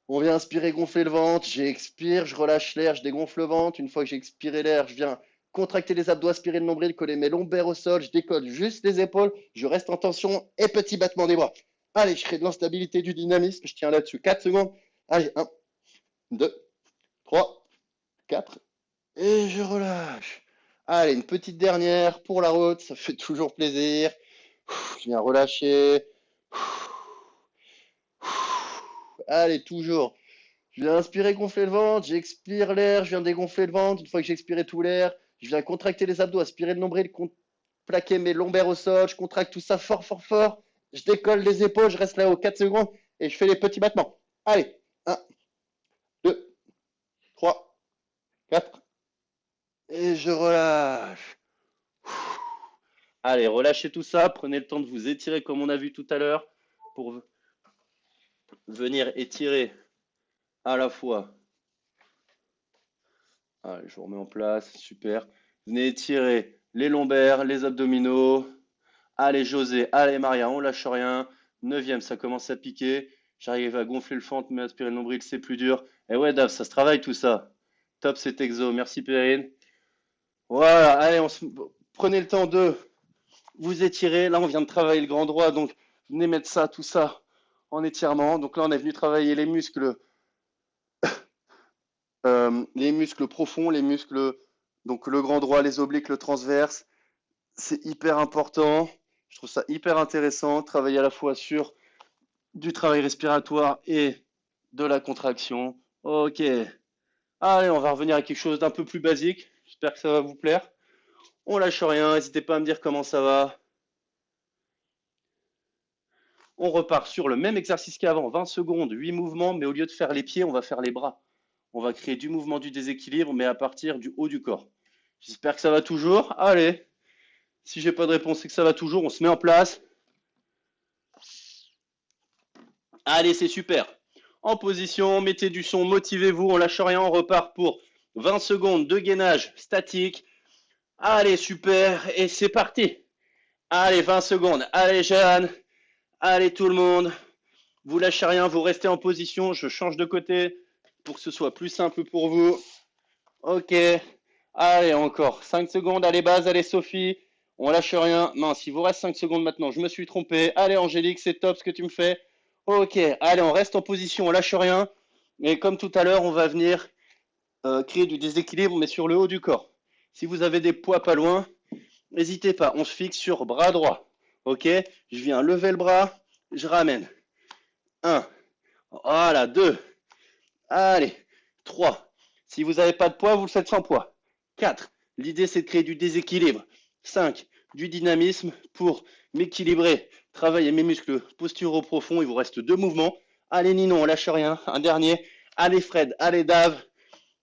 On vient inspirer, gonfler le ventre. J'expire, je relâche l'air, je dégonfle le ventre. Une fois que j'ai expiré l'air, je viens contracter les abdos, aspirer le nombril, coller mes lombaires au sol. Je décolle juste les épaules. Je reste en tension et petit battement des bras. Allez, je crée de l'instabilité, du dynamisme. Je tiens là-dessus 4 secondes. Allez, 1, 2, 3, 4. Et je relâche. Allez, une petite dernière pour la route. Ça fait toujours plaisir. Je viens relâcher. Allez, toujours. Je viens inspirer, gonfler le ventre, j'expire l'air, je viens dégonfler le ventre. Une fois que j'ai expiré tout l'air, je viens contracter les abdos, aspirer le nombril, plaquer mes lombaires au sol, je contracte tout ça fort, fort, fort. Je décolle les épaules, je reste là aux 4 secondes et je fais les petits battements. Allez, 1, 2, 3, 4. Et je relâche. Allez, relâchez tout ça, prenez le temps de vous étirer comme on a vu tout à l'heure pour venir étirer à la fois. Allez, je vous remets en place, super. Venez étirer les lombaires, les abdominaux. Allez, José, allez, Maria, on lâche rien. 9e, ça commence à piquer. J'arrive à gonfler le ventre, mais aspirer le nombril, c'est plus dur. Et ouais, Dave, ça se travaille tout ça. Top cet exo, merci Perrine. Voilà, allez, prenez le temps de vous étirer. Là, on vient de travailler le grand droit, donc venez mettre ça, tout ça en étirement. Donc là, on est venu travailler les muscles les muscles profonds, les muscles, donc le grand droit, les obliques, le transverse. C'est hyper important. Je trouve ça hyper intéressant. Travailler à la fois sur du travail respiratoire et de la contraction. Ok. Allez, on va revenir à quelque chose d'un peu plus basique. J'espère que ça va vous plaire. On lâche rien. N'hésitez pas à me dire comment ça va. On repart sur le même exercice qu'avant. 20 secondes, 8 mouvements, mais au lieu de faire les pieds, on va faire les bras. On va créer du mouvement du déséquilibre, mais à partir du haut du corps. J'espère que ça va toujours. Allez. Si j'ai pas de réponse, c'est que ça va toujours. On se met en place. Allez, c'est super. En position, mettez du son, motivez-vous, on lâche rien, on repart pour 20 secondes de gainage statique. Allez, super, et c'est parti. Allez, 20 secondes. Allez, Jeanne. Allez, tout le monde. Vous lâchez rien, vous restez en position. Je change de côté pour que ce soit plus simple pour vous. Ok. Allez, encore 5 secondes. Allez, base, allez, Sophie. On lâche rien. Mince, il vous reste 5 secondes maintenant. Je me suis trompé. Allez, Angélique, c'est top ce que tu me fais. Ok, allez, on reste en position, on lâche rien. Et comme tout à l'heure, on va venir créer du déséquilibre, mais sur le haut du corps. Si vous avez des poids pas loin, n'hésitez pas, on se fixe sur bras droit. Ok, je viens lever le bras, je ramène. 1, voilà, 2, allez, 3. Si vous n'avez pas de poids, vous le faites sans poids. 4, l'idée c'est de créer du déséquilibre. 5, du dynamisme pour m'équilibrer, travailler mes muscles posturaux profonds. Il vous reste 2 mouvements. Allez Ninon, on lâche rien. Un dernier. Allez Fred, allez Dave.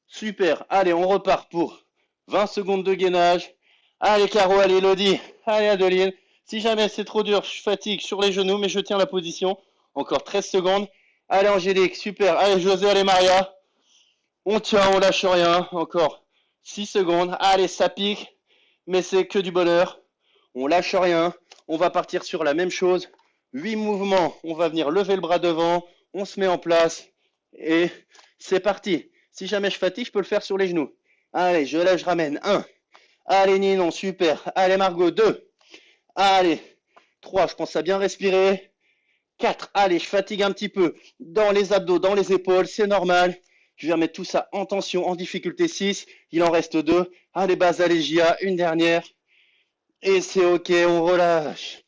Super. Allez, on repart pour 20 secondes de gainage. Allez Caro, allez Elodie, allez Adeline. Si jamais c'est trop dur, je fatigue sur les genoux, mais je tiens la position. Encore 13 secondes. Allez Angélique, super. Allez José, allez Maria. On tient, on lâche rien. Encore 6 secondes. Allez, ça pique, mais c'est que du bonheur. On lâche rien. On va partir sur la même chose. 8 mouvements. On va venir lever le bras devant. On se met en place. Et c'est parti. Si jamais je fatigue, je peux le faire sur les genoux. Allez, je lève, je ramène. 1. Allez, Ninon, super. Allez, Margot, 2. Allez, 3. Je pense à bien respirer. 4. Allez, je fatigue un petit peu dans les abdos, dans les épaules. C'est normal. Je vais remettre tout ça en tension, en difficulté 6. Il en reste 2. Allez, base, allez, Gia. Une dernière. Et c'est ok, on relâche.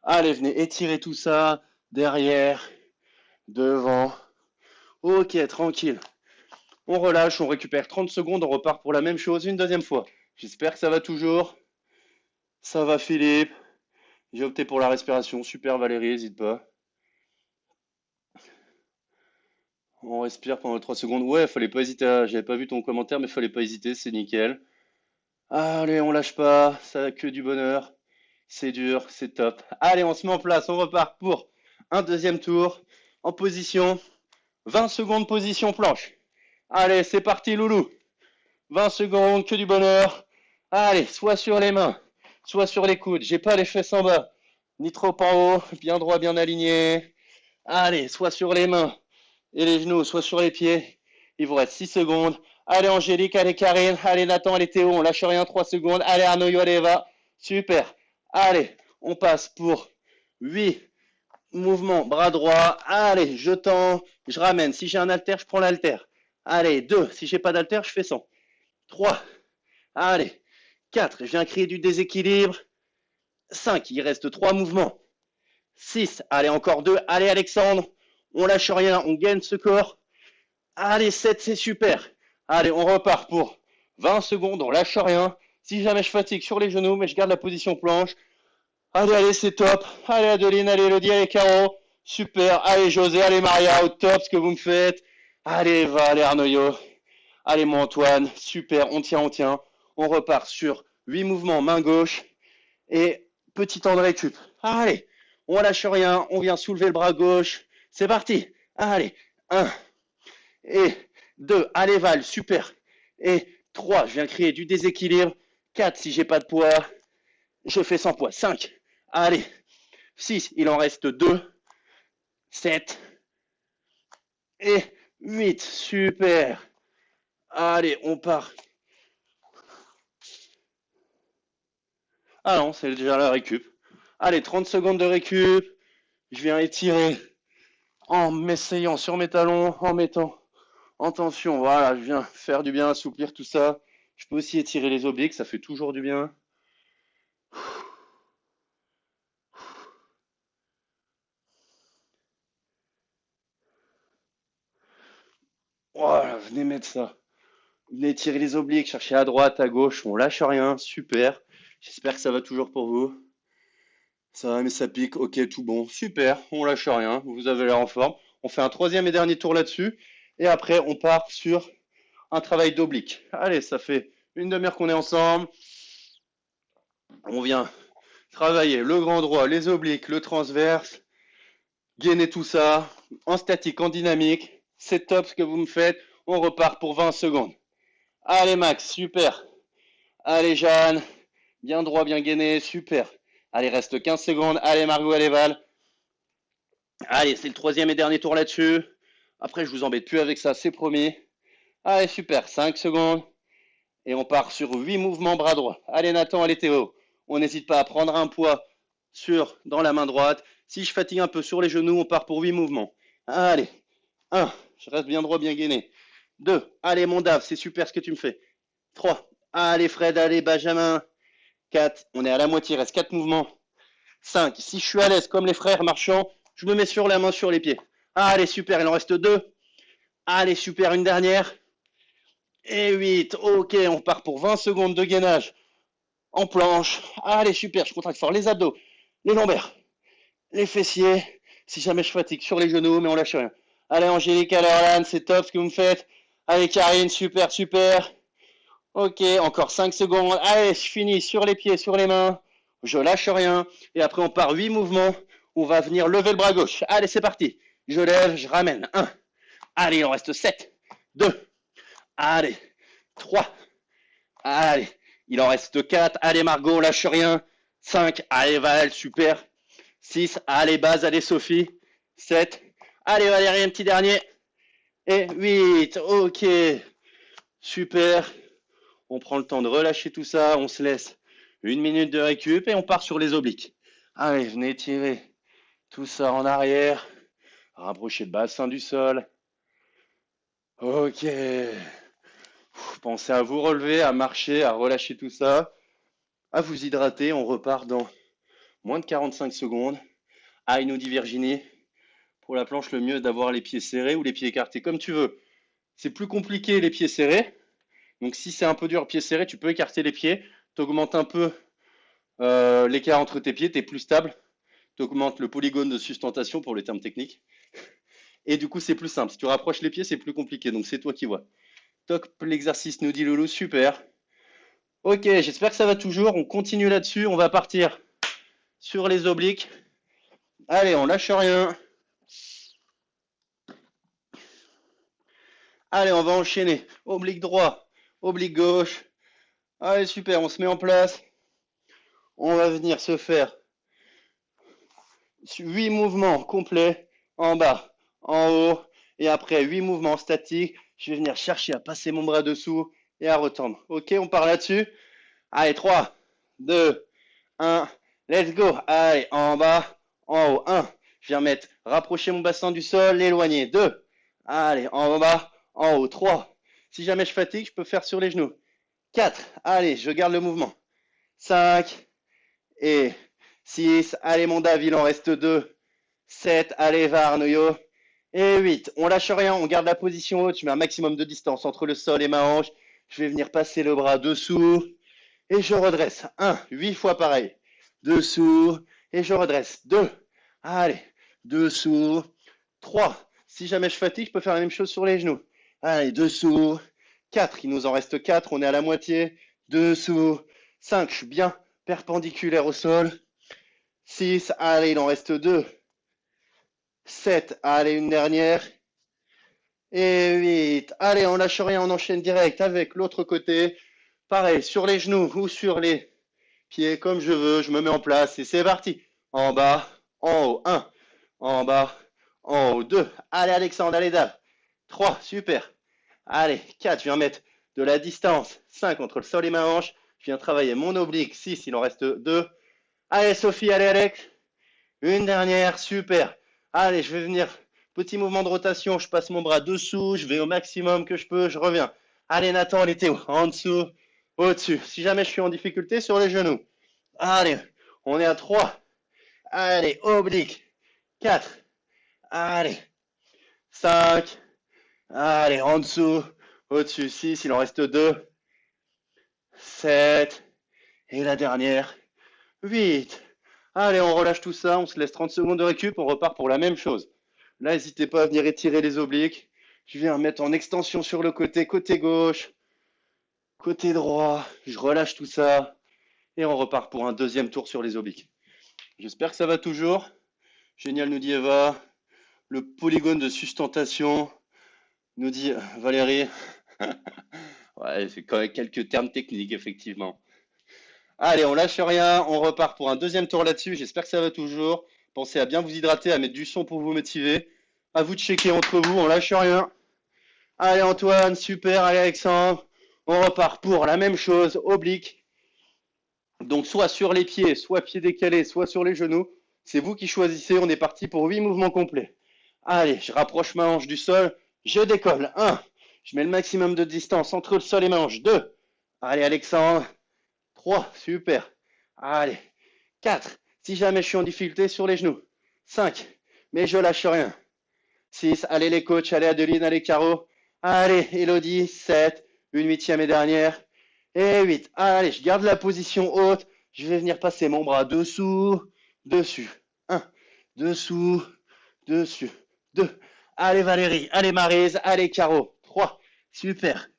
Allez, venez étirer tout ça. Derrière, devant. Ok, tranquille. On relâche, on récupère 30 secondes, on repart pour la même chose une deuxième fois. J'espère que ça va toujours. Ça va Philippe. J'ai opté pour la respiration. Super Valérie, n'hésite pas. On respire pendant 3 secondes. Ouais, fallait pas hésiter. J'avais pas vu ton commentaire, mais fallait pas hésiter, c'est nickel. Allez, on lâche pas, ça a que du bonheur. C'est dur, c'est top. Allez, on se met en place, on repart pour un deuxième tour. En position, 20 secondes position planche. Allez, c'est parti loulou. 20 secondes, que du bonheur. Allez, soit sur les mains, soit sur les coudes. J'ai pas les fesses en bas, ni trop en haut, bien droit, bien aligné. Allez, soit sur les mains et les genoux, soit sur les pieds. Il vous reste 6 secondes. Allez Angélique, allez Karine, allez Nathan, allez Théo, on lâche rien, 3 secondes. Allez Arnaud, allez Eva. Super. Allez, on passe pour 8 mouvements, bras droit. Allez, je tends, je ramène. Si j'ai un haltère, je prends l'haltère. Allez, 2. Si j'ai pas d'haltère, je fais 100. 3. Allez, 4. Je viens créer du déséquilibre. 5. Il reste 3 mouvements. 6. Allez, encore 2. Allez Alexandre, on lâche rien, on gagne ce corps. Allez, 7, c'est super. Allez, on repart pour 20 secondes, on lâche rien. Si jamais je fatigue sur les genoux, mais je garde la position planche. Allez, allez, c'est top. Allez, Adeline, allez, Elodie, allez, Caro. Super. Allez, José, allez, Maria, au top ce que vous me faites. Allez, Eva, allez, Arnaud. Allez, mon Antoine. Super, on tient, on tient. On repart sur 8 mouvements, main gauche. Et petit temps de récup. Allez, on lâche rien, on vient soulever le bras gauche. C'est parti. Allez, 1. Et 2, allez Val, super. Et 3, je viens créer du déséquilibre. 4, si j'ai pas de poids, je fais sans poids. 5, allez. 6, il en reste 2. 7. Et 8, super. Allez, on part. Ah non, c'est déjà la récup. Allez, 30 secondes de récup. Je viens étirer en m'essayant sur mes talons, en mettant En tension, voilà, je viens faire du bien, assouplir tout ça. Je peux aussi étirer les obliques, ça fait toujours du bien. Voilà, venez mettre ça. Venez tirer les obliques, chercher à droite, à gauche, on lâche rien, super. J'espère que ça va toujours pour vous. Ça va, mais ça pique, ok, tout bon, super, on lâche rien, vous avez l'air en forme. On fait un troisième et dernier tour là-dessus, et après on part sur un travail d'oblique. Allez, ça fait une demi-heure qu'on est ensemble. On vient travailler le grand droit, les obliques, le transverse, gainer tout ça, en statique, en dynamique. C'est top ce que vous me faites. On repart pour 20 secondes. Allez Max, super. Allez Jeanne, bien droit, bien gainé, super. Allez, reste 15 secondes. Allez Margot, allez Val. Allez, c'est le troisième et dernier tour là-dessus. Après, je vous embête plus avec ça, c'est promis. Allez, super, 5 secondes. Et on part sur 8 mouvements bras droit. Allez Nathan, allez Théo. On n'hésite pas à prendre un poids dans la main droite. Si je fatigue un peu sur les genoux, on part pour 8 mouvements. Allez, 1, je reste bien droit, bien gainé. 2, allez mon Dave, c'est super ce que tu me fais. 3, allez Fred, allez Benjamin. 4, on est à la moitié, il reste 4 mouvements. 5, si je suis à l'aise comme les frères marchands, je me mets sur la main, sur les pieds. Allez, super, il en reste 2. Allez, super, une dernière. Et 8, ok, on part pour 20 secondes de gainage en planche. Allez, super, je contracte fort les abdos, les lombaires, les fessiers. Si jamais je fatigue sur les genoux, mais on lâche rien. Allez, Angélique, allez, Orlan, c'est top ce que vous me faites. Allez, Karine, super, super. Ok, encore 5 secondes. Allez, je finis sur les pieds, sur les mains. Je lâche rien. Et après, on part 8 mouvements. On va venir lever le bras gauche. Allez, c'est parti. Je lève, je ramène. 1. Allez, il en reste 7. 2. Allez. 3. Allez. Il en reste 4. Allez, Margot, on lâche rien. 5. Allez, Val, super. 6. Allez, Baz, allez, Sophie. 7. Allez, Valérie, un petit dernier. Et 8. Ok. Super. On prend le temps de relâcher tout ça. On se laisse une minute de récup et on part sur les obliques. Allez, venez tirer tout ça en arrière. Rapprochez le bassin du sol. Ok. Pensez à vous relever, à marcher, à relâcher tout ça, à vous hydrater. On repart dans moins de 45 secondes. Ah, il nous dit Virginie, pour la planche, le mieux est d'avoir les pieds serrés ou les pieds écartés, comme tu veux. C'est plus compliqué les pieds serrés. Donc si c'est un peu dur, pieds serrés, tu peux écarter les pieds. Tu augmentes un peu l'écart entre tes pieds, tu es plus stable. Tu augmentes le polygone de sustentation pour les termes techniques. Et du coup, c'est plus simple. Si tu rapproches les pieds, c'est plus compliqué. Donc c'est toi qui vois. Top l'exercice, nous dit Loulou, super. Ok, j'espère que ça va toujours. On continue là-dessus. On va partir sur les obliques. Allez, on lâche rien. Allez, on va enchaîner. Oblique droit, oblique gauche. Allez, super, on se met en place. On va venir se faire 8 mouvements complets en bas, en haut. Et après 8 mouvements statiques, je vais venir chercher à passer mon bras dessous et à retendre. Ok, on part là-dessus. Allez, 3, 2, 1, let's go. Allez, en bas, en haut. 1, je viens mettre, rapprocher mon bassin du sol, l'éloigner. 2, allez, en bas, en haut. 3, si jamais je fatigue, je peux faire sur les genoux. 4, allez, je garde le mouvement. 5 et 6, allez mon Dave, il en reste 2. 7, allez va Arnoyo. Et 8, on lâche rien, on garde la position haute, je mets un maximum de distance entre le sol et ma hanche. Je vais venir passer le bras dessous et je redresse. 1, 8 fois pareil. Dessous et je redresse. 2, allez, dessous. 3, si jamais je fatigue, je peux faire la même chose sur les genoux. Allez, dessous. 4, il nous en reste 4, on est à la moitié. Dessous. 5, je suis bien perpendiculaire au sol. 6, allez, il en reste 2. 7, allez, une dernière. Et 8, allez, on lâche rien, on enchaîne direct avec l'autre côté. Pareil, sur les genoux ou sur les pieds, comme je veux, je me mets en place et c'est parti. En bas, en haut, 1. En bas, en haut, 2. Allez, Alexandre, allez, Dave. 3, super. Allez, 4, je viens mettre de la distance. 5, entre le sol et ma hanche. Je viens travailler mon oblique. 6, il en reste 2. Allez, Sophie, allez, Alex. Une dernière, super. Allez, je vais venir Petit mouvement de rotation, je passe mon bras dessous, je vais au maximum que je peux, je reviens. Allez Nathan, allez Théo, en dessous, au-dessus. Si jamais je suis en difficulté, sur les genoux. Allez, on est à 3. Allez, oblique. 4. Allez. 5. Allez, en dessous, au-dessus. 6, il en reste 2. 7. Et la dernière. 8. Allez, on relâche tout ça, on se laisse 30 secondes de récup, on repart pour la même chose. Là, n'hésitez pas à venir étirer les obliques. Je viens mettre en extension sur le côté gauche, côté droit. Je relâche tout ça et on repart pour un deuxième tour sur les obliques. J'espère que ça va toujours. Génial, nous dit Eva. Le polygone de sustentation, nous dit Valérie. Ouais, c'est quand même quelques termes techniques, effectivement. Allez, on lâche rien, on repart pour un deuxième tour là-dessus. J'espère que ça va toujours. Pensez à bien vous hydrater, à mettre du son pour vous motiver. À vous de checker entre vous, on lâche rien. Allez Antoine, super, allez Alexandre. On repart pour la même chose, oblique. Donc soit sur les pieds, soit pieds décalés, soit sur les genoux. C'est vous qui choisissez, on est parti pour 8 mouvements complets. Allez, je rapproche ma hanche du sol, je décolle. 1, je mets le maximum de distance entre le sol et ma hanche. 2, allez Alexandre. 3, super. Allez, 4, si jamais je suis en difficulté, sur les genoux. 5, mais je lâche rien. 6, allez les coachs, allez Adeline, allez Caro. Allez Elodie, 7, une huitième et dernière. Et 8, allez, je garde la position haute. Je vais venir passer mon bras dessous, dessus. 1, dessous, dessus. 2, allez Valérie, allez Maryse, allez Caro. 3, super.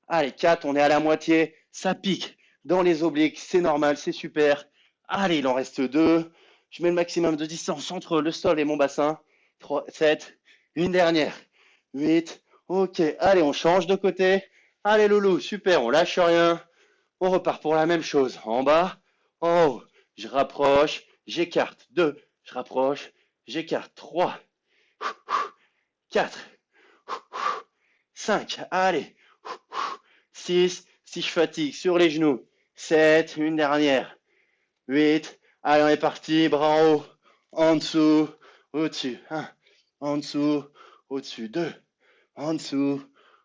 Allez, 4, on est à la moitié. Ça pique dans les obliques, c'est normal, c'est super. Allez, il en reste 2. Je mets le maximum de distance entre le sol et mon bassin. 3, 7, une dernière. 8, ok. Allez, on change de côté. Allez, loulou, super, on lâche rien. On repart pour la même chose. En bas, en haut. Je rapproche, j'écarte. 2, je rapproche, j'écarte. 3, 4, 5, allez. 6, si je fatigue, sur les genoux. 7, une dernière. 8, allez, on est parti, bras en haut, en dessous, au-dessus. 1, en dessous, au-dessus. 2, en dessous,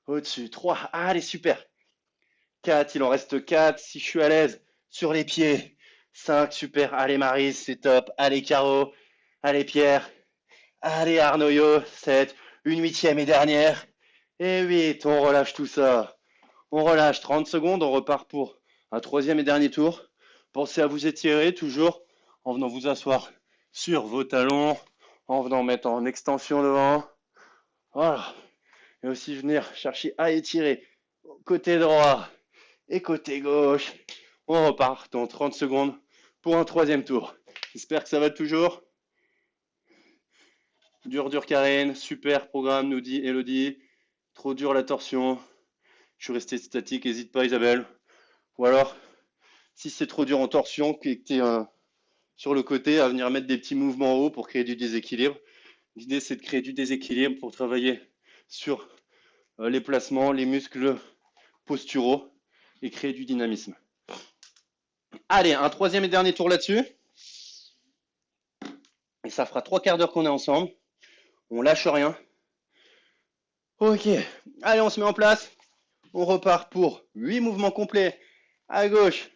au-dessus. 3, allez, super. 4, il en reste 4, si je suis à l'aise, sur les pieds. 5, super, allez Maryse, c'est top. Allez Caro, allez Pierre, allez Arnoyo. 7, une huitième et dernière. Et 8, on relâche tout ça. On relâche 30 secondes, on repart pour un troisième et dernier tour. Pensez à vous étirer toujours en venant vous asseoir sur vos talons, en venant mettre en extension devant. Voilà. Et aussi venir chercher à étirer côté droit et côté gauche. On repart dans 30 secondes pour un troisième tour. J'espère que ça va toujours. Dur, Karine. Super programme, nous dit Elodie. Trop dur la torsion. Je suis resté statique, n'hésite pas Isabelle. Ou alors, si c'est trop dur en torsion, que tu es sur le côté, à venir mettre des petits mouvements en haut pour créer du déséquilibre. L'idée, c'est de créer du déséquilibre pour travailler sur les placements, les muscles posturaux et créer du dynamisme. Allez, un troisième et dernier tour là-dessus. Et ça fera 3 quarts d'heure qu'on est ensemble. On lâche rien. Ok, allez, on se met en place. On repart pour 8 mouvements complets à gauche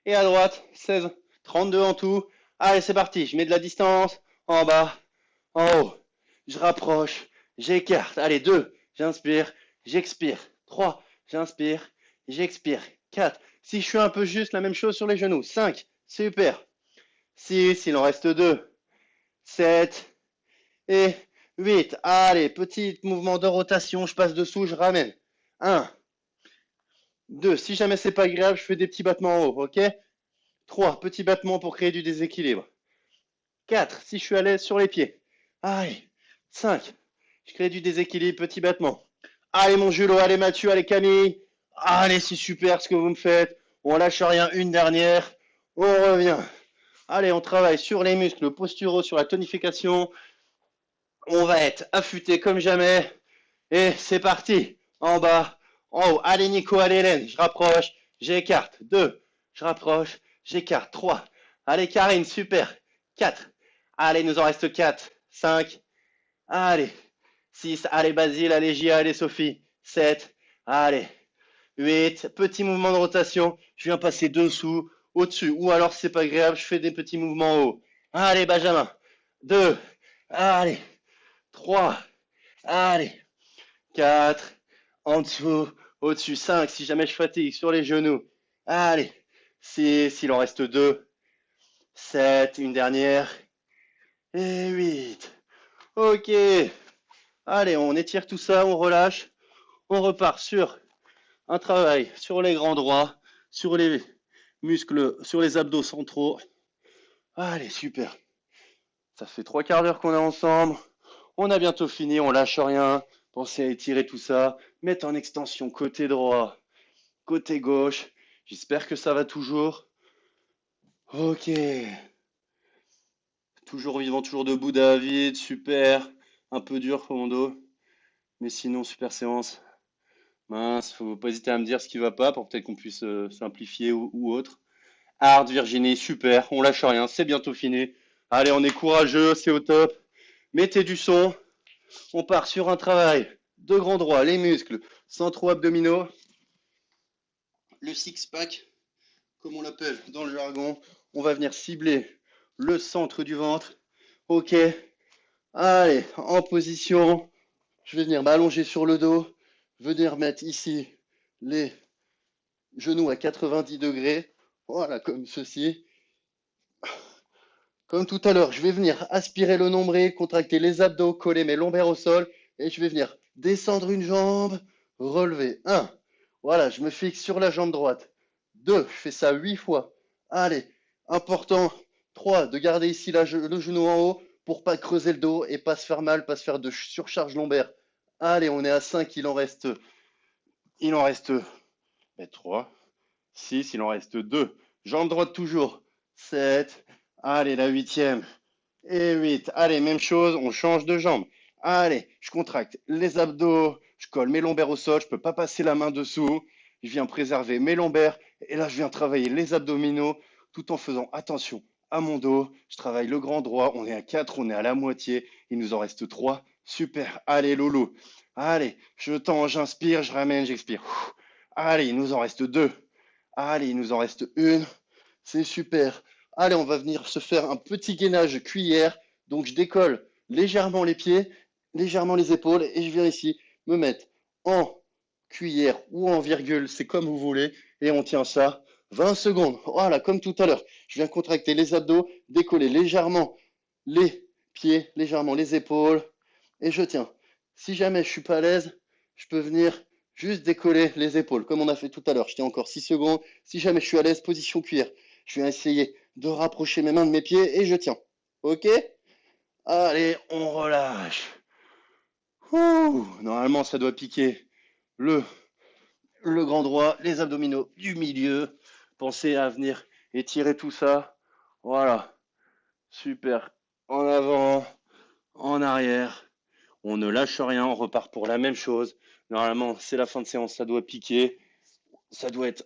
et à droite. 16, 32 en tout. Allez, c'est parti. Je mets de la distance en bas, en haut. Je rapproche, j'écarte. Allez, 2, j'inspire, j'expire. 3, j'inspire, j'expire. 4, si je suis un peu juste, la même chose sur les genoux. 5, super. 6, il en reste 2. 7 et 8. Allez, petit mouvement de rotation. Je passe dessous, je ramène. 1, 2, si jamais c'est pas agréable, je fais des petits battements en haut, ok? 3, petits battements pour créer du déséquilibre. 4, si je suis à l'aise sur les pieds. Allez, 5, je crée du déséquilibre, petit battement. Allez mon Julo, allez Mathieu, allez Camille. Allez, c'est super ce que vous me faites. On lâche rien, une dernière. On revient. Allez, on travaille sur les muscles posturaux, sur la tonification. On va être affûté comme jamais. Et c'est parti. En bas, en haut. Allez Nico, allez Hélène. Je rapproche, j'écarte. 2, je rapproche, j'écarte. 3. Allez Karine, super. 4. Allez, il nous en reste 4. 5. Allez. 6, allez Basile, allez Gia, allez Sophie. 7, allez. 8, petit mouvement de rotation. Je viens passer dessous, au-dessus. Ou alors, si c'est pas agréable, je fais des petits mouvements en haut. Allez, Benjamin. 2, allez. 3, allez. 4, en dessous, au-dessus. 5, si jamais je fatigue, sur les genoux. Allez. 6, il en reste 2. 7, une dernière. Et 8. Ok. Allez, on étire tout ça, on relâche. On repart sur un travail sur les grands droits, sur les muscles, sur les abdos centraux. Allez, super. Ça fait 3/4 d'heure qu'on est ensemble. On a bientôt fini, on lâche rien. Pensez à étirer tout ça. Mettre en extension côté droit, côté gauche. J'espère que ça va toujours. Ok. Toujours vivant, toujours debout, David. Super. Un peu dur pour mon dos. Mais sinon, super séance. Mince, faut pas hésiter à me dire ce qui va pas pour peut-être qu'on puisse simplifier ou autre. Hard, Virginie, super, on lâche rien, c'est bientôt fini. Allez, on est courageux, c'est au top. Mettez du son, on part sur un travail de grand droit, les muscles, centraux abdominaux, le six-pack, comme on l'appelle dans le jargon. On va venir cibler le centre du ventre. Ok, allez, en position. Je vais venir m'allonger sur le dos, venir mettre ici les genoux à 90 degrés. Voilà, comme ceci. Comme tout à l'heure, je vais venir aspirer le nombril, contracter les abdos, coller mes lombaires au sol et je vais venir descendre une jambe, relever. 1. Voilà, je me fixe sur la jambe droite. 2. Je fais ça 8 fois. Allez, important. 3. De garder ici le genou en haut pour pas creuser le dos et pas se faire mal, pas se faire de surcharge lombaire. Allez, on est à 5, il en reste 3, 6, il en reste 2. Jambe droite toujours. 7. Allez, la 8e. Et 8. Allez, même chose, on change de jambe. Allez, je contracte les abdos, je colle mes lombaires au sol, je ne peux pas passer la main dessous. Je viens préserver mes lombaires. Et là, je viens travailler les abdominaux tout en faisant attention à mon dos. Je travaille le grand droit. On est à 4, on est à la moitié. Il nous en reste 3. Super. Allez, Loulou. Allez, je tends, j'inspire, je ramène, j'expire. Allez, il nous en reste 2. Allez, il nous en reste 1. C'est super. Allez, on va venir se faire un petit gainage cuillère. Donc, je décolle légèrement les pieds, légèrement les épaules et je viens ici me mettre en cuillère ou en virgule, c'est comme vous voulez. Et on tient ça 20 secondes. Voilà, comme tout à l'heure. Je viens contracter les abdos, décoller légèrement les pieds, légèrement les épaules et je tiens. Si jamais je suis pas à l'aise, je peux venir juste décoller les épaules comme on a fait tout à l'heure. Je tiens encore 6 secondes. Si jamais je suis à l'aise, position cuillère. Je vais essayer de rapprocher mes mains de mes pieds et je tiens. Ok? Allez, on relâche. Ouh, normalement, ça doit piquer le, le grand droit, les abdominaux du milieu. Pensez à venir étirer tout ça. Voilà. Super. En avant, en arrière. On ne lâche rien, on repart pour la même chose. Normalement, c'est la fin de séance, ça doit piquer. Ça doit être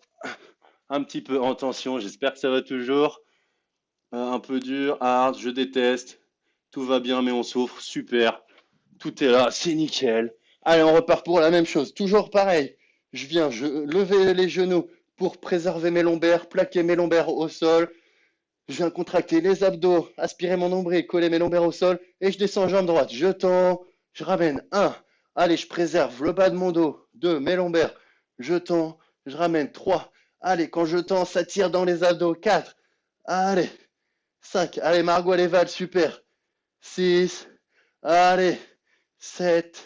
un petit peu en tension. J'espère que ça va toujours. Un peu dur, hard, je déteste. Tout va bien, mais on souffre. Super. Tout est là, c'est nickel. Allez, on repart pour la même chose. Toujours pareil. Je lever les genoux pour préserver mes lombaires, plaquer mes lombaires au sol. Je viens contracter les abdos, aspirer mon nombril, coller mes lombaires au sol et je descends jambe droite. Je tends, je ramène. 1. Allez, je préserve le bas de mon dos. 2. Mes lombaires. Je tends, je ramène. 3. Allez, quand je tends, ça tire dans les abdos. 4. Allez. 5. Allez, Margot, elle évale, super. 6. Allez. 7.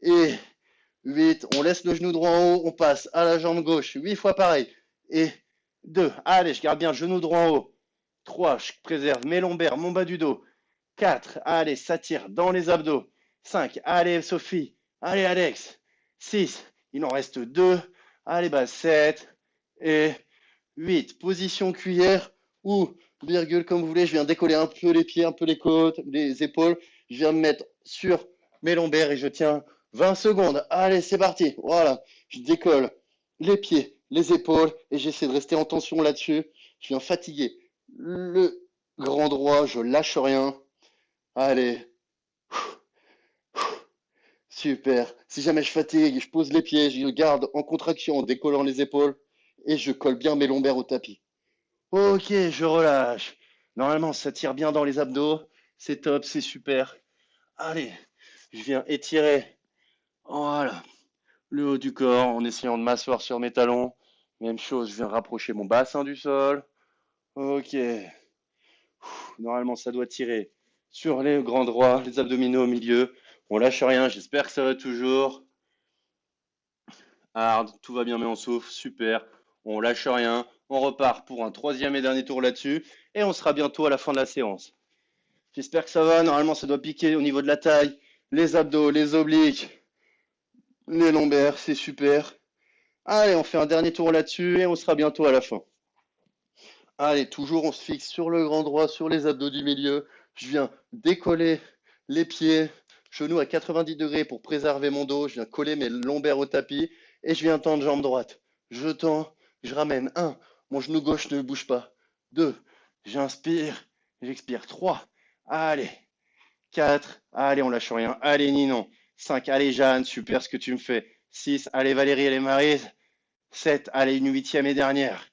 Et 8. On laisse le genou droit en haut. On passe à la jambe gauche. 8 fois pareil. Et 2. Allez, je garde bien genou droit en haut. 3. Je préserve mes lombaires, mon bas du dos. 4. Allez, ça tire dans les abdos. 5. Allez, Sophie. Allez, Alex. 6. Il en reste 2. Allez, bah 7. Et 8. Position cuillère ou virgule comme vous voulez. Je viens décoller un peu les pieds, un peu les côtes, les épaules. Je viens me mettre sur mes lombaires et je tiens 20 secondes. Allez, c'est parti. Voilà. Je décolle les pieds, les épaules et j'essaie de rester en tension là-dessus. Je viens fatiguer le grand droit. Je lâche rien. Allez. Super. Si jamais je fatigue, je pose les pieds, je garde en contraction en décollant les épaules et je colle bien mes lombaires au tapis. Ok, je relâche. Normalement, ça tire bien dans les abdos. C'est top, c'est super. Allez, je viens étirer. Voilà. Le haut du corps en essayant de m'asseoir sur mes talons. Même chose, je viens rapprocher mon bassin du sol. Ok. Normalement, ça doit tirer sur les grands droits, les abdominaux au milieu. On lâche rien, j'espère que ça va toujours. Hard, tout va bien, mais on souffle, super. On lâche rien. On repart pour un troisième et dernier tour là-dessus. Et on sera bientôt à la fin de la séance. J'espère que ça va. Normalement, ça doit piquer au niveau de la taille, les abdos, les obliques, les lombaires, c'est super. Allez, on fait un dernier tour là-dessus et on sera bientôt à la fin. Allez, toujours on se fixe sur le grand droit, sur les abdos du milieu. Je viens décoller les pieds, genoux à 90 degrés pour préserver mon dos. Je viens coller mes lombaires au tapis et je viens tendre jambe droite. Je tends, je ramène. 1, mon genou gauche ne bouge pas. 2, j'inspire, j'expire. 3, allez. 4, allez, on lâche rien. Allez, Ninon. 5, allez, Jeanne, super ce que tu me fais. 6, allez, Valérie, allez, Maryse. 7, allez, une huitième et dernière.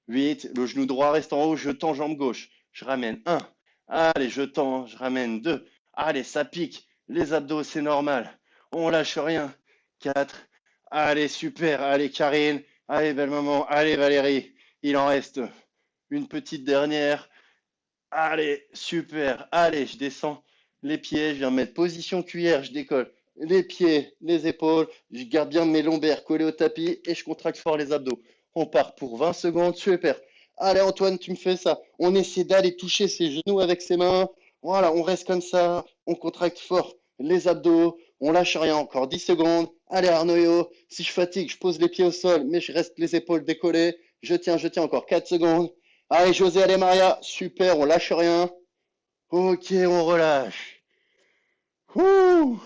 8, le genou droit reste en haut, je tends jambe gauche. Je ramène 1. Allez, je tends, je ramène 2. Allez, ça pique. Les abdos, c'est normal. On lâche rien. 4. Allez, super. Allez, Karine. Allez, belle maman. Allez, Valérie. Il en reste une petite dernière. Allez, super. Allez, je descends les pieds. Je viens mettre position cuillère. Je décolle les pieds, les épaules. Je garde bien mes lombaires collés au tapis et je contracte fort les abdos. On part pour 20 secondes. Super. Allez, Antoine, tu me fais ça. On essaie d'aller toucher ses genoux avec ses mains. Voilà, on reste comme ça. On contracte fort les abdos. On lâche rien. Encore 10 secondes. Allez, Arnaud, si je fatigue, je pose les pieds au sol, mais je reste les épaules décollées. Je tiens encore 4 secondes. Allez, José, allez, Maria. Super, on lâche rien. Ok, on relâche. Ouh,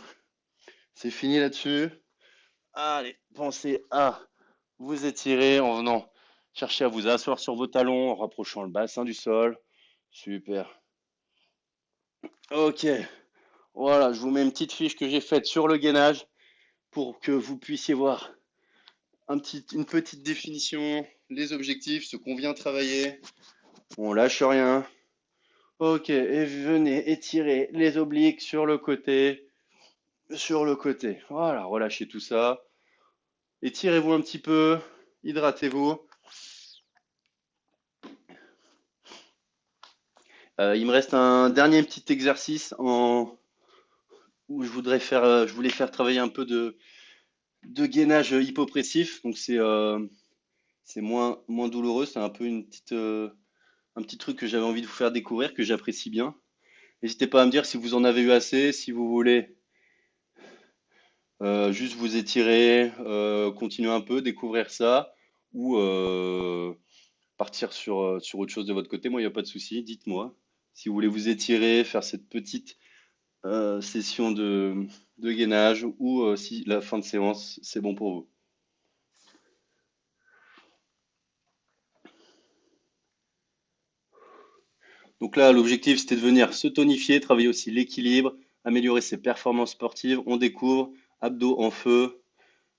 c'est fini là-dessus. Allez, pensez à vous étirer en venant chercher à vous asseoir sur vos talons, en rapprochant le bassin du sol. Super. Ok, voilà, je vous mets une petite fiche que j'ai faite sur le gainage pour que vous puissiez voir une petite définition, les objectifs, ce qu'on vient travailler. On lâche rien. Ok, et venez étirer les obliques sur le côté. Sur le côté. Voilà, relâchez tout ça. Étirez-vous un petit peu. Hydratez-vous. Il me reste un dernier petit exercice où je voulais faire travailler un peu de gainage hypopressif. Donc c'est moins douloureux. C'est un peu un petit truc que j'avais envie de vous faire découvrir, que j'apprécie bien. N'hésitez pas à me dire si vous en avez eu assez, si vous voulez juste vous étirer, continuer un peu, découvrir ça, ou partir sur autre chose de votre côté. Moi, il n'y a pas de souci, dites-moi. Si vous voulez vous étirer, faire cette petite session de gainage, ou si la fin de séance, c'est bon pour vous. Donc là, l'objectif, c'était de venir se tonifier, travailler aussi l'équilibre, améliorer ses performances sportives. On découvre abdos en feu.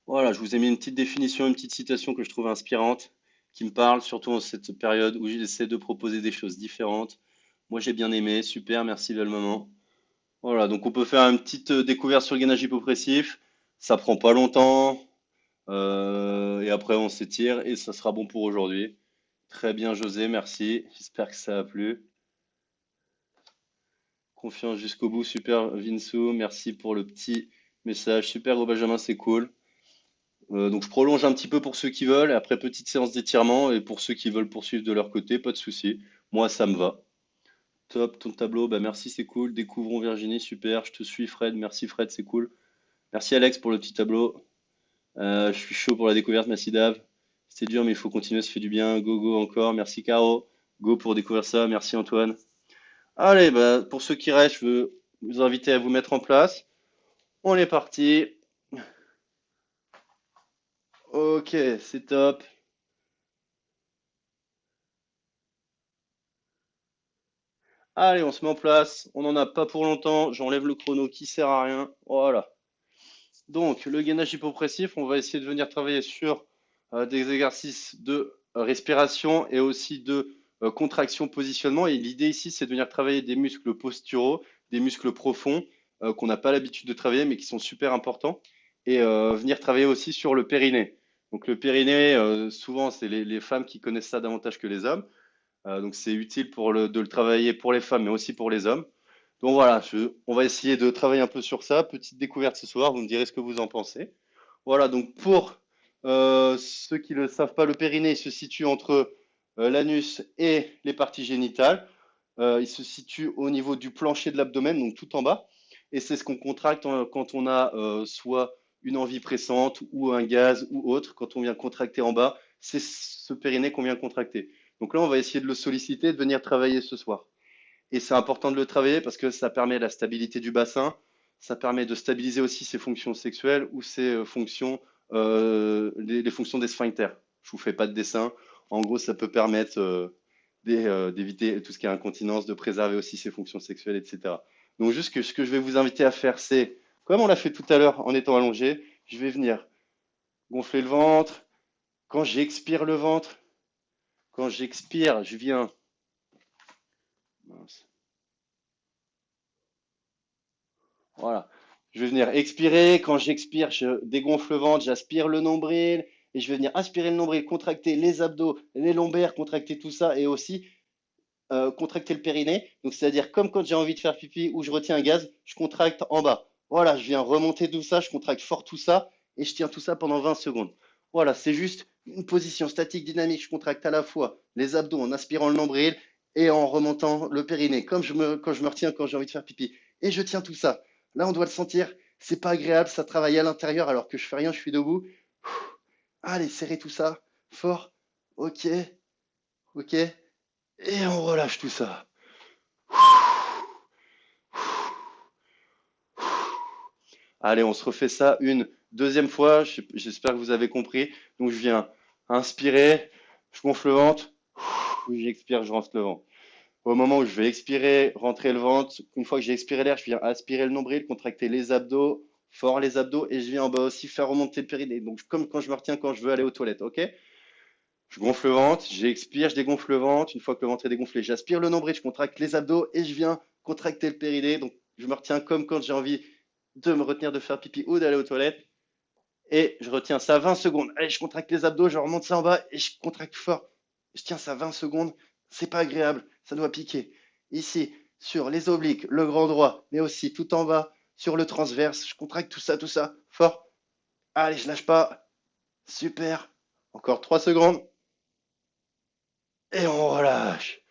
Voilà, je vous ai mis une petite définition, une petite citation que je trouve inspirante, qui me parle, surtout en cette période où j'essaie de proposer des choses différentes. Moi, j'ai bien aimé, super, merci, belle maman. Voilà, donc on peut faire une petite découverte sur le gainage hypopressif. Ça prend pas longtemps, et après on s'étire et ça sera bon pour aujourd'hui. Très bien, José, merci. J'espère que ça a plu. Confiance jusqu'au bout, super, Vinsou, merci pour le petit message. Super, gros Benjamin, c'est cool. Donc je prolonge un petit peu pour ceux qui veulent, et après petite séance d'étirement, et pour ceux qui veulent poursuivre de leur côté, pas de souci. Moi, ça me va. Top, ton tableau, bah merci, c'est cool. Découvrons Virginie, super. Je te suis, Fred. Merci, Fred, c'est cool. Merci, Alex, pour le petit tableau. Je suis chaud pour la découverte, merci, Dave. C'était dur, mais il faut continuer, ça fait du bien. Go, go encore. Merci, Caro. Go pour découvrir ça. Merci, Antoine. Allez, bah, pour ceux qui restent, je veux vous inviter à vous mettre en place. On est parti. Ok, c'est top. Allez, on se met en place. On n'en a pas pour longtemps. J'enlève le chrono qui sert à rien. Voilà. Donc, le gainage hypopressif, on va essayer de venir travailler sur des exercices de respiration et aussi de contraction positionnement. Et l'idée ici, c'est de venir travailler des muscles posturaux, des muscles profonds qu'on n'a pas l'habitude de travailler, mais qui sont super importants. Et venir travailler aussi sur le périnée. Donc, le périnée, souvent, c'est les femmes qui connaissent ça davantage que les hommes. Donc, c'est utile de le travailler pour les femmes, mais aussi pour les hommes. Donc voilà, on va essayer de travailler un peu sur ça. Petite découverte ce soir, vous me direz ce que vous en pensez. Voilà, donc pour ceux qui ne le savent pas, le périnée se situe entre l'anus et les parties génitales. Il se situe au niveau du plancher de l'abdomen, donc tout en bas. Et c'est ce qu'on contracte quand on a soit une envie pressante ou un gaz ou autre. Quand on vient contracter en bas, c'est ce périnée qu'on vient contracter. Donc là, on va essayer de le solliciter et de venir travailler ce soir. Et c'est important de le travailler parce que ça permet la stabilité du bassin, ça permet de stabiliser aussi ses fonctions sexuelles ou ses fonctions, les fonctions des sphincters. Je vous fais pas de dessin. En gros, ça peut permettre d'éviter tout ce qui est incontinence, de préserver aussi ses fonctions sexuelles, etc. Donc juste ce que je vais vous inviter à faire, c'est, comme on l'a fait tout à l'heure en étant allongé, je vais venir gonfler le ventre. Quand j'expire le ventre, quand j'expire, je viens, mince, voilà. Je vais venir expirer. Quand j'expire, je dégonfle le ventre, j'aspire le nombril et je vais venir aspirer le nombril, contracter les abdos, les lombaires, contracter tout ça et aussi contracter le périnée. Donc, c'est-à-dire comme quand j'ai envie de faire pipi ou je retiens un gaz, je contracte en bas. Voilà, je viens remonter tout ça, je contracte fort tout ça et je tiens tout ça pendant 20 secondes. Voilà, c'est juste une position statique dynamique. Je contracte à la fois les abdos en aspirant le nombril et en remontant le périnée, comme quand je me retiens quand j'ai envie de faire pipi. Et je tiens tout ça. Là, on doit le sentir. C'est pas agréable, ça travaille à l'intérieur alors que je fais rien, je suis debout. Allez, serrez tout ça fort. Ok, ok. Et on relâche tout ça. Allez, on se refait ça une deuxième fois. J'espère que vous avez compris. Donc, je viens inspirer, je gonfle le ventre, j'expire, je rentre le ventre. Au moment où je vais expirer, rentrer le ventre, une fois que j'ai expiré l'air, je viens aspirer le nombril, contracter les abdos, fort les abdos, et je viens en bas aussi faire remonter le périnée. Donc, comme quand je me retiens quand je veux aller aux toilettes, ok? Je gonfle le ventre, j'expire, je dégonfle le ventre. Une fois que le ventre est dégonflé, j'aspire le nombril, je contracte les abdos et je viens contracter le périnée. Donc, je me retiens comme quand j'ai envie de me retenir de faire pipi ou d'aller aux toilettes. Et je retiens ça 20 secondes. Allez, je contracte les abdos, je remonte ça en bas et je contracte fort. Je tiens ça 20 secondes. C'est pas agréable, ça doit piquer. Ici, sur les obliques, le grand droit, mais aussi tout en bas, sur le transverse, je contracte tout ça, fort. Allez, je lâche pas. Super. Encore 3 secondes. Et on relâche.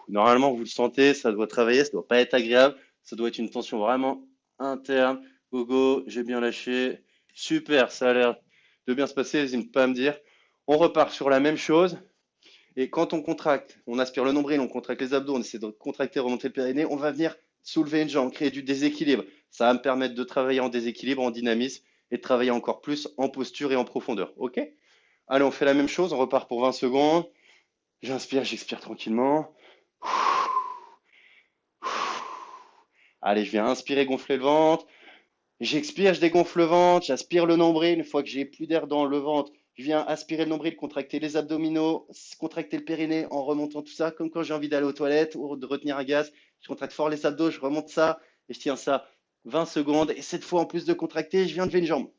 Normalement, vous le sentez, ça doit travailler, ça doit pas être agréable. Ça doit être une tension vraiment interne. Gogo, j'ai bien lâché. Super, ça a l'air de bien se passer, n'hésitez pas à me dire. On repart sur la même chose. Et quand on contracte, on aspire le nombril, on contracte les abdos, on essaie de contracter, remonter le périnée, on va venir soulever une jambe, créer du déséquilibre. Ça va me permettre de travailler en déséquilibre, en dynamisme et de travailler encore plus en posture et en profondeur. Ok? Allez, on fait la même chose, on repart pour 20 secondes. J'inspire, j'expire tranquillement. Allez, je viens inspirer, gonfler le ventre. J'expire, je dégonfle le ventre, j'aspire le nombril. Une fois que j'ai plus d'air dans le ventre, je viens aspirer le nombril, contracter les abdominaux, contracter le périnée en remontant tout ça, comme quand j'ai envie d'aller aux toilettes ou de retenir un gaz. Je contracte fort les abdos, je remonte ça et je tiens ça 20 secondes. Et cette fois, en plus de contracter, je viens lever une jambe.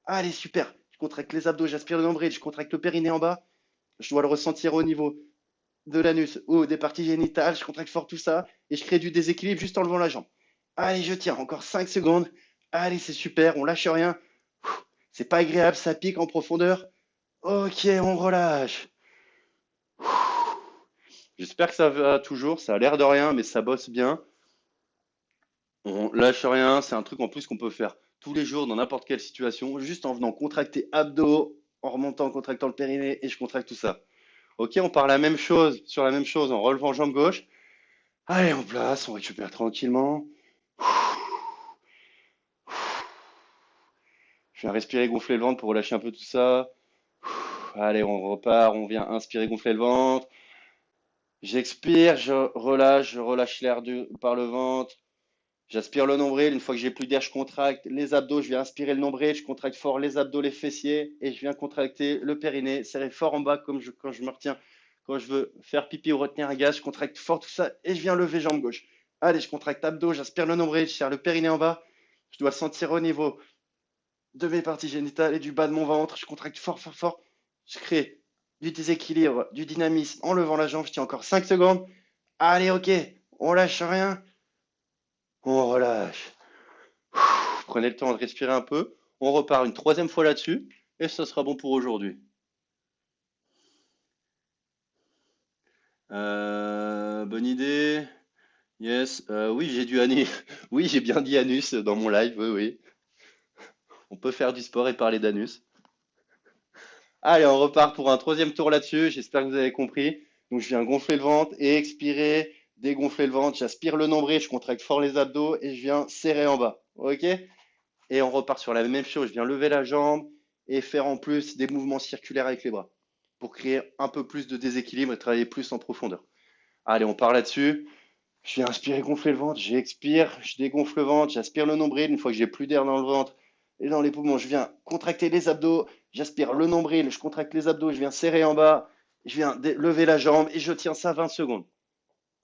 Allez, super. Je contracte les abdos, j'aspire le nombril, je contracte le périnée en bas. Je dois le ressentir au niveau de l'anus ou des parties génitales. Je contracte fort tout ça et je crée du déséquilibre juste en levant la jambe. Allez, je tiens encore 5 secondes. Allez, c'est super, on lâche rien. C'est pas agréable, ça pique en profondeur. Ok, on relâche. J'espère que ça va toujours, ça a l'air de rien, mais ça bosse bien. On lâche rien, c'est un truc en plus qu'on peut faire tous les jours dans n'importe quelle situation, juste en venant contracter abdos, en remontant, en contractant le périnée, et je contracte tout ça. Ok, on part la même chose sur la même chose en relevant jambe gauche. Allez, en place, on récupère tranquillement. Je viens respirer, gonfler le ventre pour relâcher un peu tout ça. Allez, on repart, on vient inspirer, gonfler le ventre. J'expire, je relâche l'air par le ventre. J'aspire le nombril. Une fois que j'ai plus d'air, je contracte les abdos. Je viens inspirer le nombril. Je contracte fort les abdos, les fessiers. Et je viens contracter le périnée. Serrer fort en bas quand je me retiens. Quand je veux faire pipi ou retenir un gaz, je contracte fort tout ça. Et je viens lever jambe gauche. Allez, je contracte abdos. J'aspire le nombril. Je serre le périnée en bas. Je dois le sentir au niveau de mes parties génitales et du bas de mon ventre. Je contracte fort, fort, fort. Je crée du déséquilibre, du dynamisme en levant la jambe. Je tiens encore 5 secondes. Allez, ok. On lâche rien. On relâche. Prenez le temps de respirer un peu. On repart une troisième fois là-dessus. Et ce sera bon pour aujourd'hui. Bonne idée. Yes. Oui, j'ai du anus. Oui, j'ai bien dit anus dans mon live. Oui, oui. On peut faire du sport et parler d'anus. Allez, on repart pour un troisième tour là-dessus. J'espère que vous avez compris. Donc, je viens gonfler le ventre et expirer, dégonfler le ventre. J'aspire le nombril, je contracte fort les abdos et je viens serrer en bas. OK? Et on repart sur la même chose. Je viens lever la jambe et faire en plus des mouvements circulaires avec les bras pour créer un peu plus de déséquilibre et travailler plus en profondeur. Allez, on part là-dessus. Je viens inspirer, gonfler le ventre. J'expire, je dégonfle le ventre. J'aspire le nombril. Une fois que j'ai plus d'air dans le ventre et dans les poumons, je viens contracter les abdos. J'aspire le nombril. Je contracte les abdos. Je viens serrer en bas. Je viens lever la jambe et je tiens ça 20 secondes.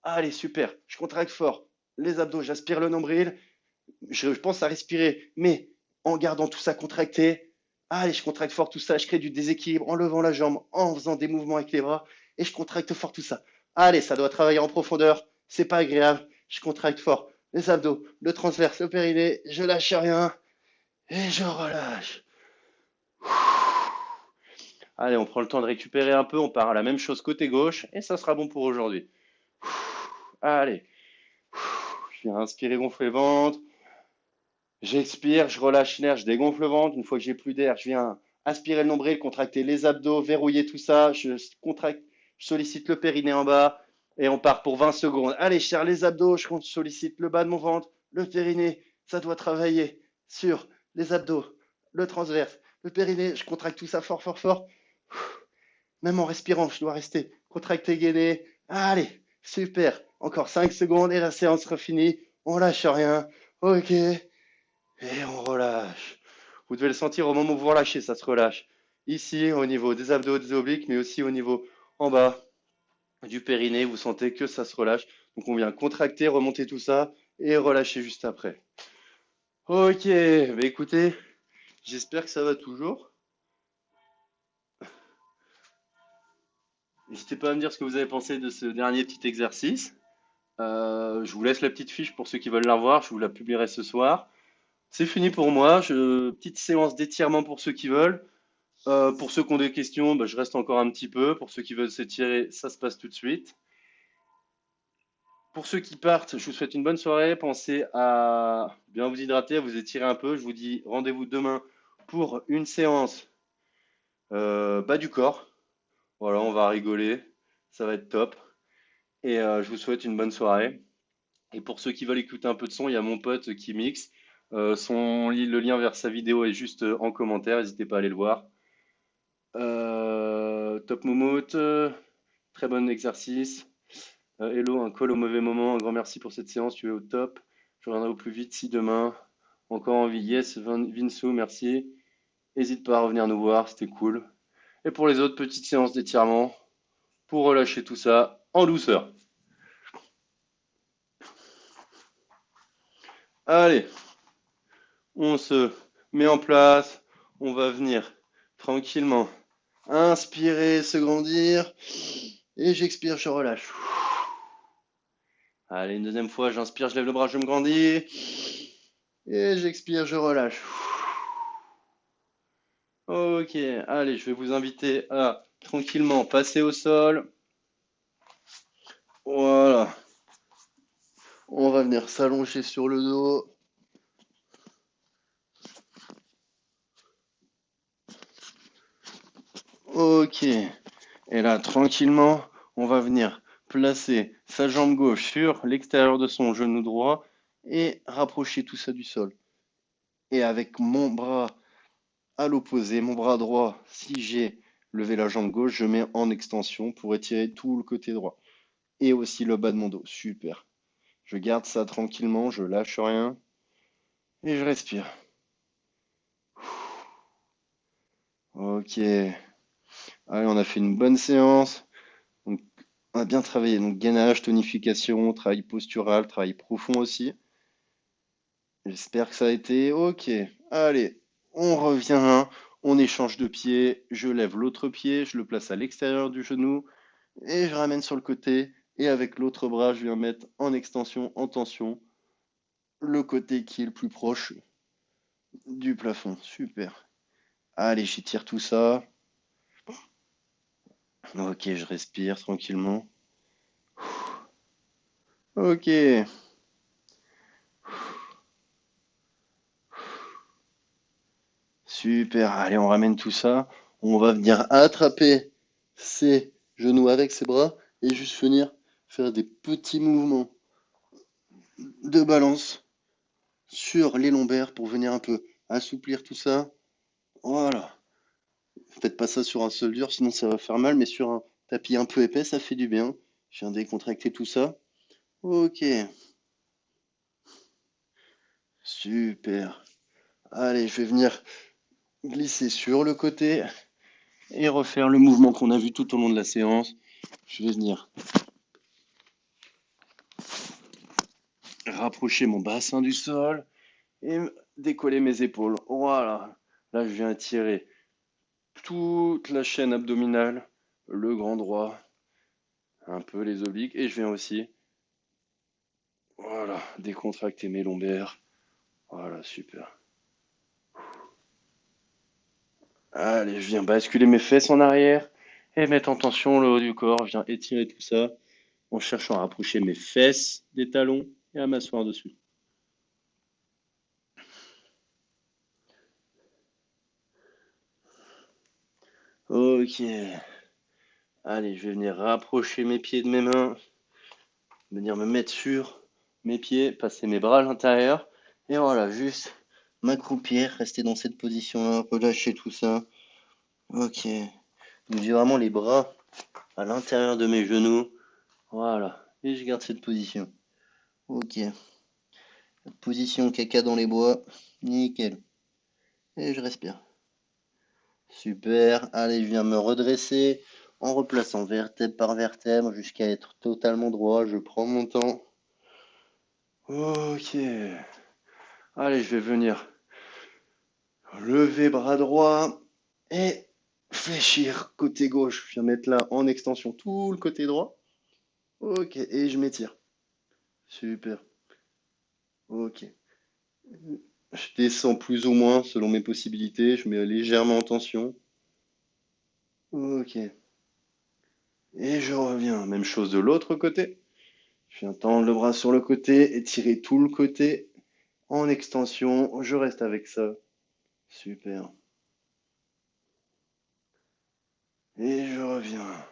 Allez, super. Je contracte fort les abdos. J'aspire le nombril. Je pense à respirer, mais en gardant tout ça contracté. Allez, je contracte fort tout ça, je crée du déséquilibre en levant la jambe, en faisant des mouvements avec les bras, et je contracte fort tout ça. Allez, ça doit travailler en profondeur, c'est pas agréable, je contracte fort les abdos, le transverse, le périnée, je lâche rien, et je relâche. Allez, on prend le temps de récupérer un peu, on part à la même chose côté gauche, et ça sera bon pour aujourd'hui. Allez, je viens inspirer, gonfler le ventre. J'expire, je relâche l'air, je dégonfle le ventre. Une fois que j'ai plus d'air, je viens aspirer le nombril, contracter les abdos, verrouiller tout ça. Je contracte, je sollicite le périnée en bas et on part pour 20 secondes. Allez, je serre les abdos, je sollicite le bas de mon ventre, le périnée. Ça doit travailler sur les abdos, le transverse, le périnée. Je contracte tout ça fort, fort, fort. Même en respirant, je dois rester contracté, gainé. Allez, super. Encore 5 secondes et la séance sera finie. On lâche rien. Ok. Et on relâche. Vous devez le sentir au moment où vous relâchez, ça se relâche. Ici, au niveau des abdos, des obliques, mais aussi au niveau en bas du périnée, vous sentez que ça se relâche. Donc on vient contracter, remonter tout ça et relâcher juste après. Ok, bah écoutez, j'espère que ça va toujours. N'hésitez pas à me dire ce que vous avez pensé de ce dernier petit exercice. Je vous laisse la petite fiche pour ceux qui veulent la voir, je vous la publierai ce soir. C'est fini pour moi, petite séance d'étirement pour ceux qui veulent. Pour ceux qui ont des questions, bah, je reste encore un petit peu. Pour ceux qui veulent s'étirer, ça se passe tout de suite. Pour ceux qui partent, je vous souhaite une bonne soirée. Pensez à bien vous hydrater, à vous étirer un peu. Je vous dis rendez-vous demain pour une séance bas du corps. Voilà, on va rigoler. Ça va être top. Et je vous souhaite une bonne soirée. Et pour ceux qui veulent écouter un peu de son, il y a mon pote qui mixe. Le lien vers sa vidéo est juste en commentaire. N'hésitez pas à aller le voir. Top Moumout, très bon exercice. Hello, un call au mauvais moment. Un grand merci pour cette séance, tu es au top. Je reviendrai au plus vite si demain. Encore envie. Yes, Vinsou, merci. N'hésite pas à revenir nous voir, c'était cool. Et pour les autres petites séances d'étirement, pour relâcher tout ça en douceur. Allez, on se met en place. On va venir tranquillement inspirer, se grandir. Et j'expire, je relâche. Allez, une deuxième fois, j'inspire, je lève le bras, je me grandis. Et j'expire, je relâche. Ok, allez, je vais vous inviter à tranquillement passer au sol. Voilà. On va venir s'allonger sur le dos. Ok. Et là, tranquillement, on va venir placer sa jambe gauche sur l'extérieur de son genou droit et rapprocher tout ça du sol. Et avec mon bras à l'opposé, mon bras droit, si j'ai levé la jambe gauche, je mets en extension pour étirer tout le côté droit. Et aussi le bas de mon dos. Super. Je garde ça tranquillement, je lâche rien et je respire. Ok. Allez, on a fait une bonne séance. Donc, on a bien travaillé. Donc, gainage, tonification, travail postural, travail profond aussi. J'espère que ça a été ok. Allez, on revient. On échange de pied. Je lève l'autre pied, je le place à l'extérieur du genou et je ramène sur le côté. Et avec l'autre bras, je viens mettre en extension, en tension, le côté qui est le plus proche du plafond. Super. Allez, j'étire tout ça. Ok, je respire tranquillement. Ok, super. Allez, on ramène tout ça. On va venir attraper ses genoux avec ses bras et juste venir faire des petits mouvements de balance sur les lombaires pour venir un peu assouplir tout ça. Voilà. Faites pas ça sur un seul dur, sinon ça va faire mal, mais sur un tapis un peu épais, ça fait du bien. Je viens décontracter tout ça. Ok, super. Allez, je vais venir glisser sur le côté et refaire le mouvement qu'on a vu tout au long de la séance. Je vais venir rapprocher mon bassin du sol et décoller mes épaules. Voilà. Là, je viens tirer toute la chaîne abdominale, le grand droit, un peu les obliques et je viens aussi, voilà, décontracter mes lombaires. Voilà, super. Allez, je viens basculer mes fesses en arrière et mettre en tension le haut du corps. Je viens étirer tout ça en cherchant à rapprocher mes fesses des talons et à m'asseoir dessus. Ok. Allez, je vais venir rapprocher mes pieds de mes mains, venir me mettre sur mes pieds, passer mes bras à l'intérieur. Et voilà, juste m'accroupir, rester dans cette position-là, relâcher tout ça. Ok. Donc j'ai vraiment les bras à l'intérieur de mes genoux. Voilà. Et je garde cette position. Ok. Position caca dans les bois. Nickel. Et je respire. Super. Allez, je viens me redresser en replaçant vertèbre par vertèbre jusqu'à être totalement droit. Je prends mon temps. Ok. Allez, je vais venir lever bras droit et fléchir côté gauche. Je viens mettre là en extension tout le côté droit. Ok. Et je m'étire. Super. Ok. Je descends plus ou moins selon mes possibilités. Je mets légèrement en tension. Ok. Et je reviens. Même chose de l'autre côté. Je viens tendre le bras sur le côté, étirer tout le côté en extension. Je reste avec ça. Super. Et je reviens.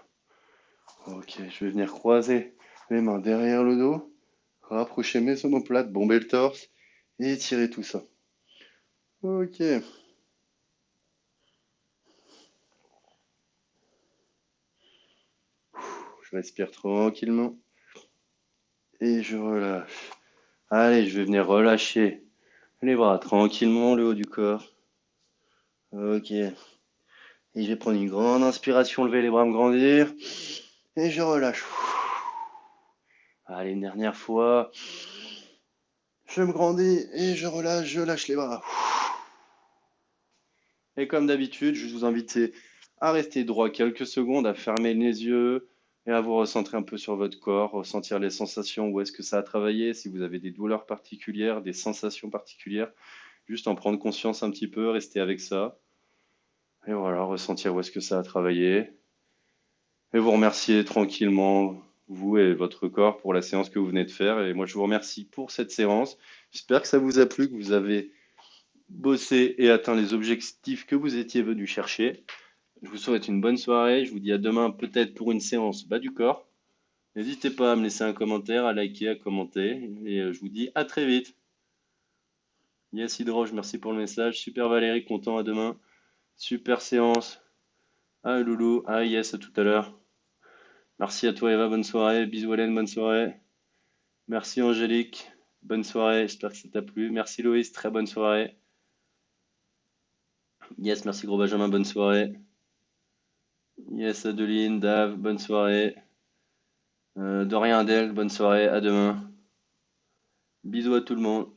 Ok, je vais venir croiser mes mains derrière le dos, rapprocher mes omoplates, bomber le torse et étirer tout ça. Ok. Je respire tranquillement et je relâche. Allez, je vais venir relâcher les bras tranquillement, le haut du corps. Ok. Et je vais prendre une grande inspiration, lever les bras, me grandir. Et je relâche. Allez, une dernière fois. Je me grandis et je lâche les bras. Et comme d'habitude, je vous invite à rester droit quelques secondes, à fermer les yeux et à vous recentrer un peu sur votre corps, ressentir les sensations, où est-ce que ça a travaillé, si vous avez des douleurs particulières, des sensations particulières, juste en prendre conscience un petit peu, rester avec ça. Et voilà, ressentir où est-ce que ça a travaillé. Et vous remercier tranquillement, vous et votre corps, pour la séance que vous venez de faire. Et moi, je vous remercie pour cette séance. J'espère que ça vous a plu, que vous avez bossé et atteint les objectifs que vous étiez venu chercher. Je vous souhaite une bonne soirée. Je vous dis à demain, peut-être pour une séance bas du corps. N'hésitez pas à me laisser un commentaire, à liker, à commenter. Et je vous dis à très vite. Yes, Hydroge, merci pour le message. Super Valérie, content, à demain. Super séance. Ah, Loulou. Ah, yes, à tout à l'heure. Merci à toi, Eva. Bonne soirée. Bisous, Hélène. Bonne soirée. Merci Angélique. Bonne soirée. J'espère que ça t'a plu. Merci Loïs. Très bonne soirée. Yes, merci gros Benjamin. Bonne soirée. Yes, Adeline, Dave. Bonne soirée. Dorian Adèle. Bonne soirée. À demain. Bisous à tout le monde.